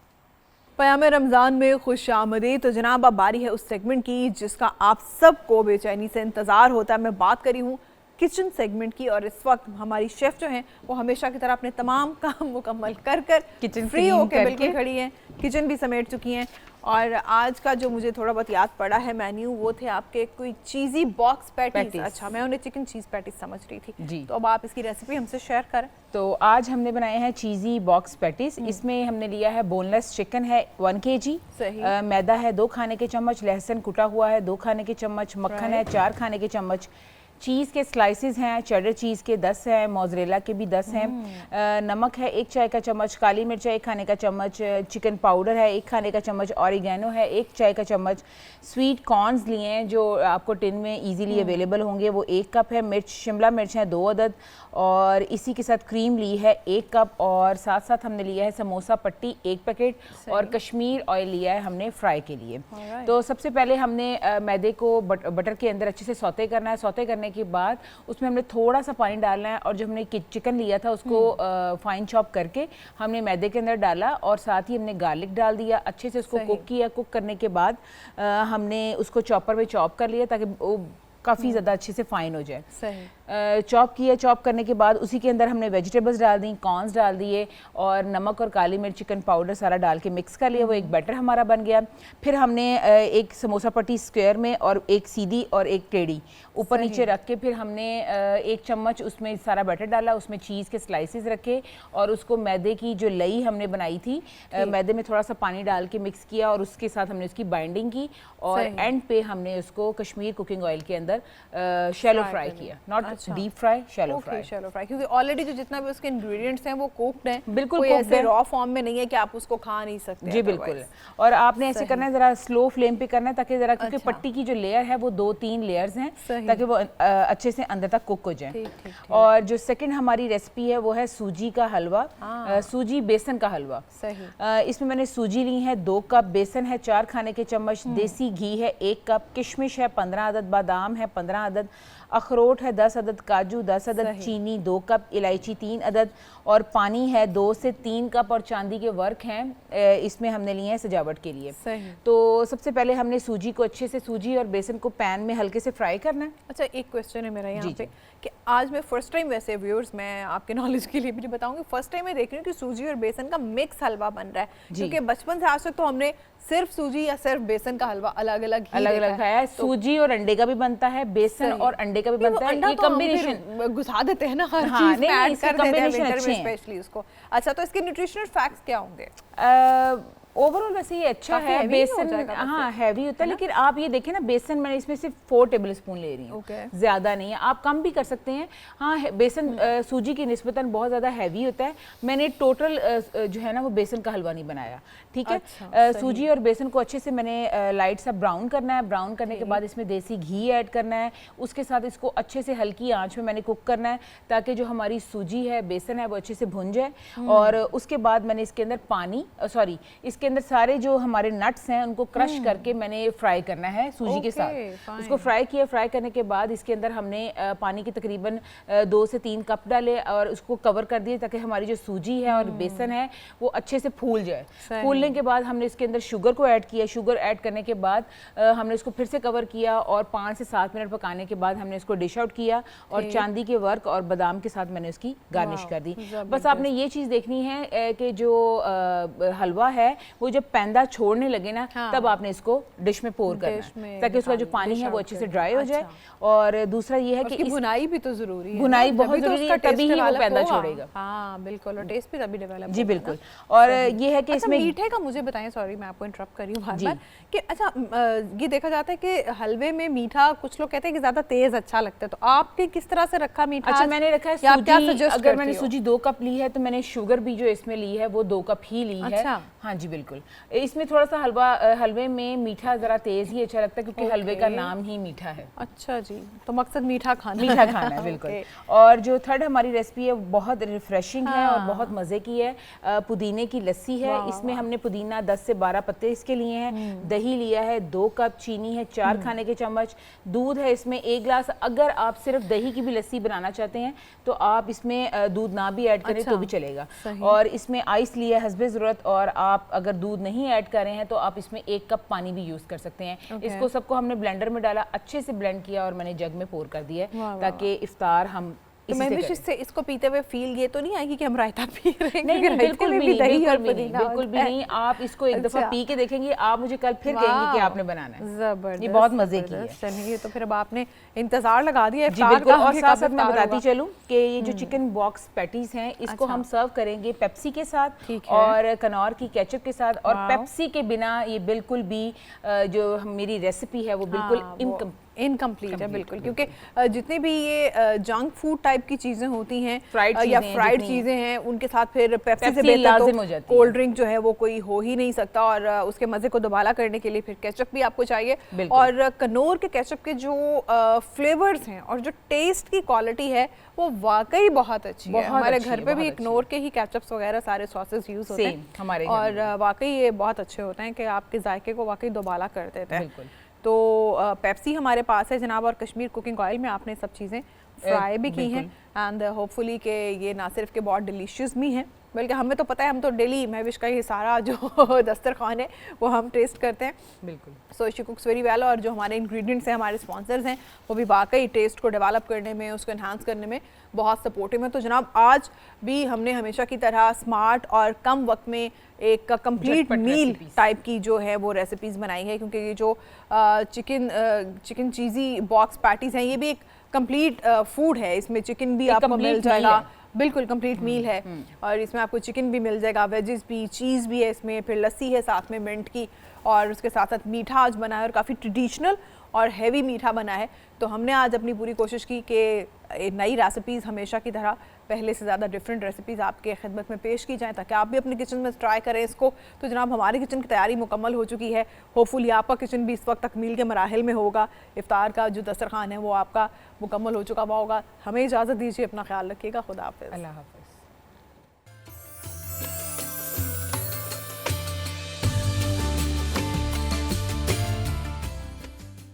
क़याम रमज़ान में खुश आमदीद। तो जनाब अब बारी है उस सेगमेंट की जिसका आप सबको बेचैनी से इंतज़ार होता है। मैं बात करी हूँ किचन सेगमेंट की, और इस वक्त हमारी शेफ़ जो हैं वो हमेशा की तरह अपने तमाम काम मुकम्मल कर किचन फ्री होकर बिल्कुल खड़ी हैं, किचन भी समेट चुकी हैं। और आज का जो मुझे थोड़ा बहुत याद पड़ा है मेन्यू, वो थे आपके कोई चीज़ी बॉक्स पैटीज। अच्छा, मैं उन्हें चिकन चीज़ पैटीज समझ रही थी जी। तो अब आप इसकी रेसिपी हमसे शेयर करें। तो आज हमने बनाए हैं चीज़ी बॉक्स पैटीज। इसमें हमने लिया है बोनलेस चिकन है 1 kg, मैदा है 2 खाने के चम्मच, लहसुन कुटा हुआ है 2 खाने के चम्मच, मक्खन है 4 खाने के चम्मच, चीज़ के स्लाइसेस हैं, चेडर चीज़ के 10 हैं, मोज़रेला के भी 10 हैं, नमक है 1 चाय का चम्मच, काली मिर्च है 1 खाने का चम्मच, चिकन पाउडर है 1 खाने का चम्मच, ऑरिगेनो है 1 चाय का चम्मच, स्वीट कॉर्न्स लिए हैं जो आपको टिन में इजीली अवेलेबल होंगे, वो 1 कप है, मिर्च शिमला मिर्च है 2 अदद, और इसी के साथ क्रीम ली है 1 कप, और साथ साथ हमने लिया है समोसा पट्टी 1 पैकेट, और कश्मीर ऑयल लिया है हमने फ्राई के लिए। तो सबसे पहले हमने मैदे को बटर के अंदर अच्छे से सौते करना है। सौते करने के बाद उसमें हमने थोड़ा सा पानी डालना है, और जो हमने चिकन लिया था उसको फाइन चॉप करके हमने मैदे के अंदर डाला, और साथ ही हमने गार्लिक डाल दिया, अच्छे से उसको कुक किया। कुक करने के बाद हमने उसको चॉपर में चॉप कर लिया ताकि वो काफ़ी ज़्यादा अच्छे से फाइन हो जाए। सही। चॉप किया, चॉप करने के बाद उसी के अंदर हमने वेजिटेबल्स डाल दी, कॉर्न्स डाल दिए, और नमक और काली मिर्च चिकन पाउडर सारा डाल के मिक्स कर लिया। वो एक बैटर हमारा बन गया। फिर हमने एक समोसा पट्टी स्क्वायर में और एक सीधी और एक टेढ़ी ऊपर नीचे रख के फिर हमने 1 चम्मच उसमें सारा बैटर डाला, उसमें चीज़ के स्लाइसेस रखे, और उसको मैदे की जो लई हमने बनाई थी मैदे में थोड़ा सा पानी डाल के मिक्स किया, और उसके साथ हमने उसकी बाइंडिंग की, और एंड पे हमने उसको कश्मीर कुकिंग ऑयल के अंदर शैलो फ्राई किया, not deep fry, shallow fry. Shallow fry, क्योंकि ऑलरेडी जो जितना भी उसके इंग्रेडिएंट्स हैं वो कुक्ड हैं, बिल्कुल कोई ऐसे रॉ फॉर्म में नहीं है कि आप उसको खा नहीं सकते। जी बिल्कुल। और आपने ऐसे करना है, जरा स्लो फ्लेम पे करना है ताकि जरा, क्योंकि पट्टी की जो लेयर है वो 2-3 लेयर्स हैं ताकि वो अच्छे से अंदर तक कुक हो जाए। और जो सेकंड हमारी रेसिपी है वो है सूजी का हलवा, सूजी बेसन का हलवा। इसमें मैंने सूजी ली है 2 कप, बेसन है 4 खाने के चम्मच, देसी घी है 1 कप, किशमिश है 15 अदद, बादाम है 15 अदद, अखरोट है 10 अदद, काजू 10 अदद, चीनी 2 कप, इलायची 3 अदद, और पानी है 2 से 3 कप, और चांदी के वर्क हैं इसमें हमने लिए हैं सजावट के लिए। तो सबसे पहले हमने सूजी को अच्छे से, सूजी और बेसन को पैन में हल्के से फ्राई करना है। अच्छा, एक क्वेश्चन है मेरा यहाँ पे कि आज मैं फर्स्ट टाइम, वैसे व्यूअर्स मैं आपके नॉलेज के लिए भी बताऊंगी, फर्स्ट टाइम मैं देख रही हूँ कि सूजी और बेसन का मिक्स हलवा बन रहा है, क्योंकि बचपन से आज तक तो हमने सिर्फ सूजी या सिर्फ बेसन का हलवा अलग अलग खाया है। सूजी और अंडे का भी बनता है, बेसन और अंडे का भी बनता है, ये कॉम्बिनेशन घुसा देते हैं ना हर चीज में ऐड कर देते हैं विंटर में स्पेशली उसको। अच्छा, तो इसके न्यूट्रिशनल फैक्ट्स क्या होंगे? ओवरऑल वैसे ये अच्छा है, बेसन हाँ हैवी होता है, लेकिन आप ये देखें ना, बेसन मैंने इसमें सिर्फ 4 टेबल स्पून ले रही हूँ, ज़्यादा नहीं है, आप कम भी कर सकते हैं। हाँ, बेसन सूजी की निस्बतन बहुत ज़्यादा हैवी होता है। मैंने टोटल जो है ना वो बेसन का हलवा नहीं बनाया, ठीक है। सूजी और बेसन को अच्छे से मैंने लाइट सा ब्राउन करना है। ब्राउन करने के बाद इसमें देसी घी ऐड करना है, उसके साथ इसको अच्छे से हल्की आँच में मैंने कुक करना है ताकि जो हमारी सूजी है, बेसन है, वो अच्छे से भुन जाए। और उसके बाद मैंने इसके अंदर पानी, सॉरी, इसके अंदर सारे जो हमारे नट्स हैं उनको क्रश करके मैंने फ्राई करना है सूजी के साथ। उसको फ्राई किया, फ्राई करने के बाद इसके अंदर हमने पानी के तकरीबन 2 से 3 कप डाले और उसको कवर कर दिए ताकि हमारी जो सूजी है और बेसन है वो अच्छे से फूल जाए। फूलने के बाद हमने इसके अंदर शुगर को ऐड किया। शुगर ऐड करने के बाद हमने इसको फिर से कवर किया और 5 से 7 मिनट पकाने के बाद हमने इसको डिश आउट किया और चांदी के वर्क और बादाम के साथ मैंने उसकी गार्निश कर दी। बस आपने ये चीज़ देखनी है कि जो हलवा है वो जब पैंदा छोड़ने लगे ना तब आपने इसको डिश में पोर करना है ताकि उसका जो पानी है वो अच्छे से ड्राई हो जाए। और दूसरा ये है कि भुनाई भी तो जरूरी है, भुनाई बहुत जरूरी है, तभी ही वो पैंदा छोड़ेगा। हाँ बिल्कुल, और टेस्ट भी तभी डेवलप जी बिल्कुल। और ये है कि इसमें मीठे का मुझे बताएं, सॉरी मैं आपको इंटरप्ट कर रही हूँ बार-बार, कि अच्छा ये देखा जाता है कि हलवे में मीठा कुछ लोग कहते हैं कि ज्यादा तेज अच्छा लगता है, तो आपने किस तरह से रखा मीठा? अच्छा मैंने रखा है सूजी, अगर मैंने सूजी 2 कप ली है तो मैंने शुगर भी जो इसमें ली है वो 2 कप ही ली है। हाँ जी बिल्कुल। इसमें थोड़ा सा हलवे में मीठा जरा तेज ही अच्छा लगता है क्योंकि हलवे का नाम ही मीठा है। अच्छा जी, तो मकसद मीठा खाना है बिल्कुल। और जो थर्ड हमारी रेसिपी है बहुत रिफ्रेशिंग है और बहुत मजे की है। पुदीने की लस्सी है, इसमें हमने पुदीना 10 से 12 पत्ते इसके लिए हैं, दही लिया है 2 कप, चीनी है 4 खाने के चम्मच, दूध है इसमें 1 गिलास। अगर आप सिर्फ दही की भी लस्सी बनाना चाहते हैं तो आप इसमें दूध ना भी ऐड करें तो भी चलेगा। और इसमें आइस लिया है हस्बे ज़रूरत, और आप अगर दूध नहीं ऐड कर रहे हैं तो आप इसमें 1 कप पानी भी यूज़ कर सकते हैं। इसको सबको हमने ब्लेंडर में डाला, अच्छे से ब्लेंड किया और मैंने जग में पोर कर दिया ताकि इफ्तार हम तो मैं भी इससे इसको पीते हुए फील ये तो नहीं आएगी कि हम रायता पी रहे हैं? नहीं, बिल्कुल भी नहीं। आप इसको एक दफा पी के देखेंगे, आप मुझे कल फिर कहेंगे कि आपने बनाना है। जबरदस्त, ये बहुत मजे की है। चलिए तो फिर अब आपने इंतजार लगा दिया जी बिल्कुल। और साथ साथ मैं बताती चलूं कि ये जो चिकन बॉक्स पैटीज हैं इसको हम सर्व करेंगे पेप्सी के साथ और कनौर की केचप के साथ। और पेप्सी के बिना ये बिल्कुल भी जो मेरी रेसिपी है वो बिल्कुल इनकम्प्लीट है बिल्कुल, क्योंकि जितने भी ये जंक फूड टाइप की चीजें होती हैं या फ्राइड चीजें हैं उनके साथ फिर पेप्सी से बेहतर तो कोल्ड ड्रिंक जो है वो कोई हो ही नहीं सकता। और उसके मजे को दोबारा करने के लिए फिर केचप भी आपको चाहिए। और कनौर के केचप के जो फ्लेवर्स हैं और जो टेस्ट की क्वालिटी है वो वाकई बहुत अच्छी है। हमारे घर पे भी कनौर के ही केचप्स वगैरह सारे सॉसेस यूज होते हैं हमारे, और वाकई ये बहुत अच्छे होते हैं कि आपके जायके को वाकई दोबारा कर देते हैं। तो पेप्सी हमारे पास है जनाब, और कश्मीर कुकिंग ऑयल में आपने सब चीज़ें फ्राई भी की हैं एंड होपफुली कि ये ना सिर्फ के बहुत डिलीशियस भी हैं बल्कि हमें तो पता है, हम तो डेली महविश का ये सारा जो दस्तरखान है वो हम टेस्ट करते हैं बिल्कुल। सो शी कुक्स वेरी वेल, और जो हमारे इंग्रेडिएंट्स हैं, हमारे स्पॉन्सर्स हैं, वो भी वाकई टेस्ट को डेवलप करने में, उसको एनहांस करने में बहुत सपोर्टिव है। तो जनाब आज भी हमने हमेशा की तरह स्मार्ट और कम वक्त में एक कंप्लीट मील टाइप की जो है वो रेसिपीज़ बनाई है, क्योंकि ये जो चिकन चीज़ी बॉक्स पैटीज़ हैं ये भी एक कंप्लीट फूड है। इसमें चिकन भी आपको मिल जाएगा, बिल्कुल कंप्लीट मील है, और इसमें आपको चिकन भी मिल जाएगा, वेजेस भी, चीज़ भी है इसमें, फिर लस्सी है साथ में मिंट की, और उसके साथ साथ मीठा आज बना है और काफ़ी ट्रेडिशनल और हैवी मीठा बना है। तो हमने आज अपनी पूरी कोशिश की कि नई रेसिपीज़ हमेशा की तरह पहले से ज़्यादा डिफरेंट रेसिपीज़ आपके खिदमत में पेश की जाएँ ताकि आप भी अपने किचन में ट्राई करें इसको। तो जनाब हमारी किचन की तैयारी मुकम्मल हो चुकी है, होपफुली आपका किचन भी इस वक्त तकमील के मराहिल में होगा, इफ्तार का जो दस्तरखान है वो आपका मुकम्मल हो चुका हुआ होगा। हमें इजाज़त दीजिए, अपना ख्याल रखिएगा, खुदा हाफ़िज़। अल्लाह हाफ़िज़।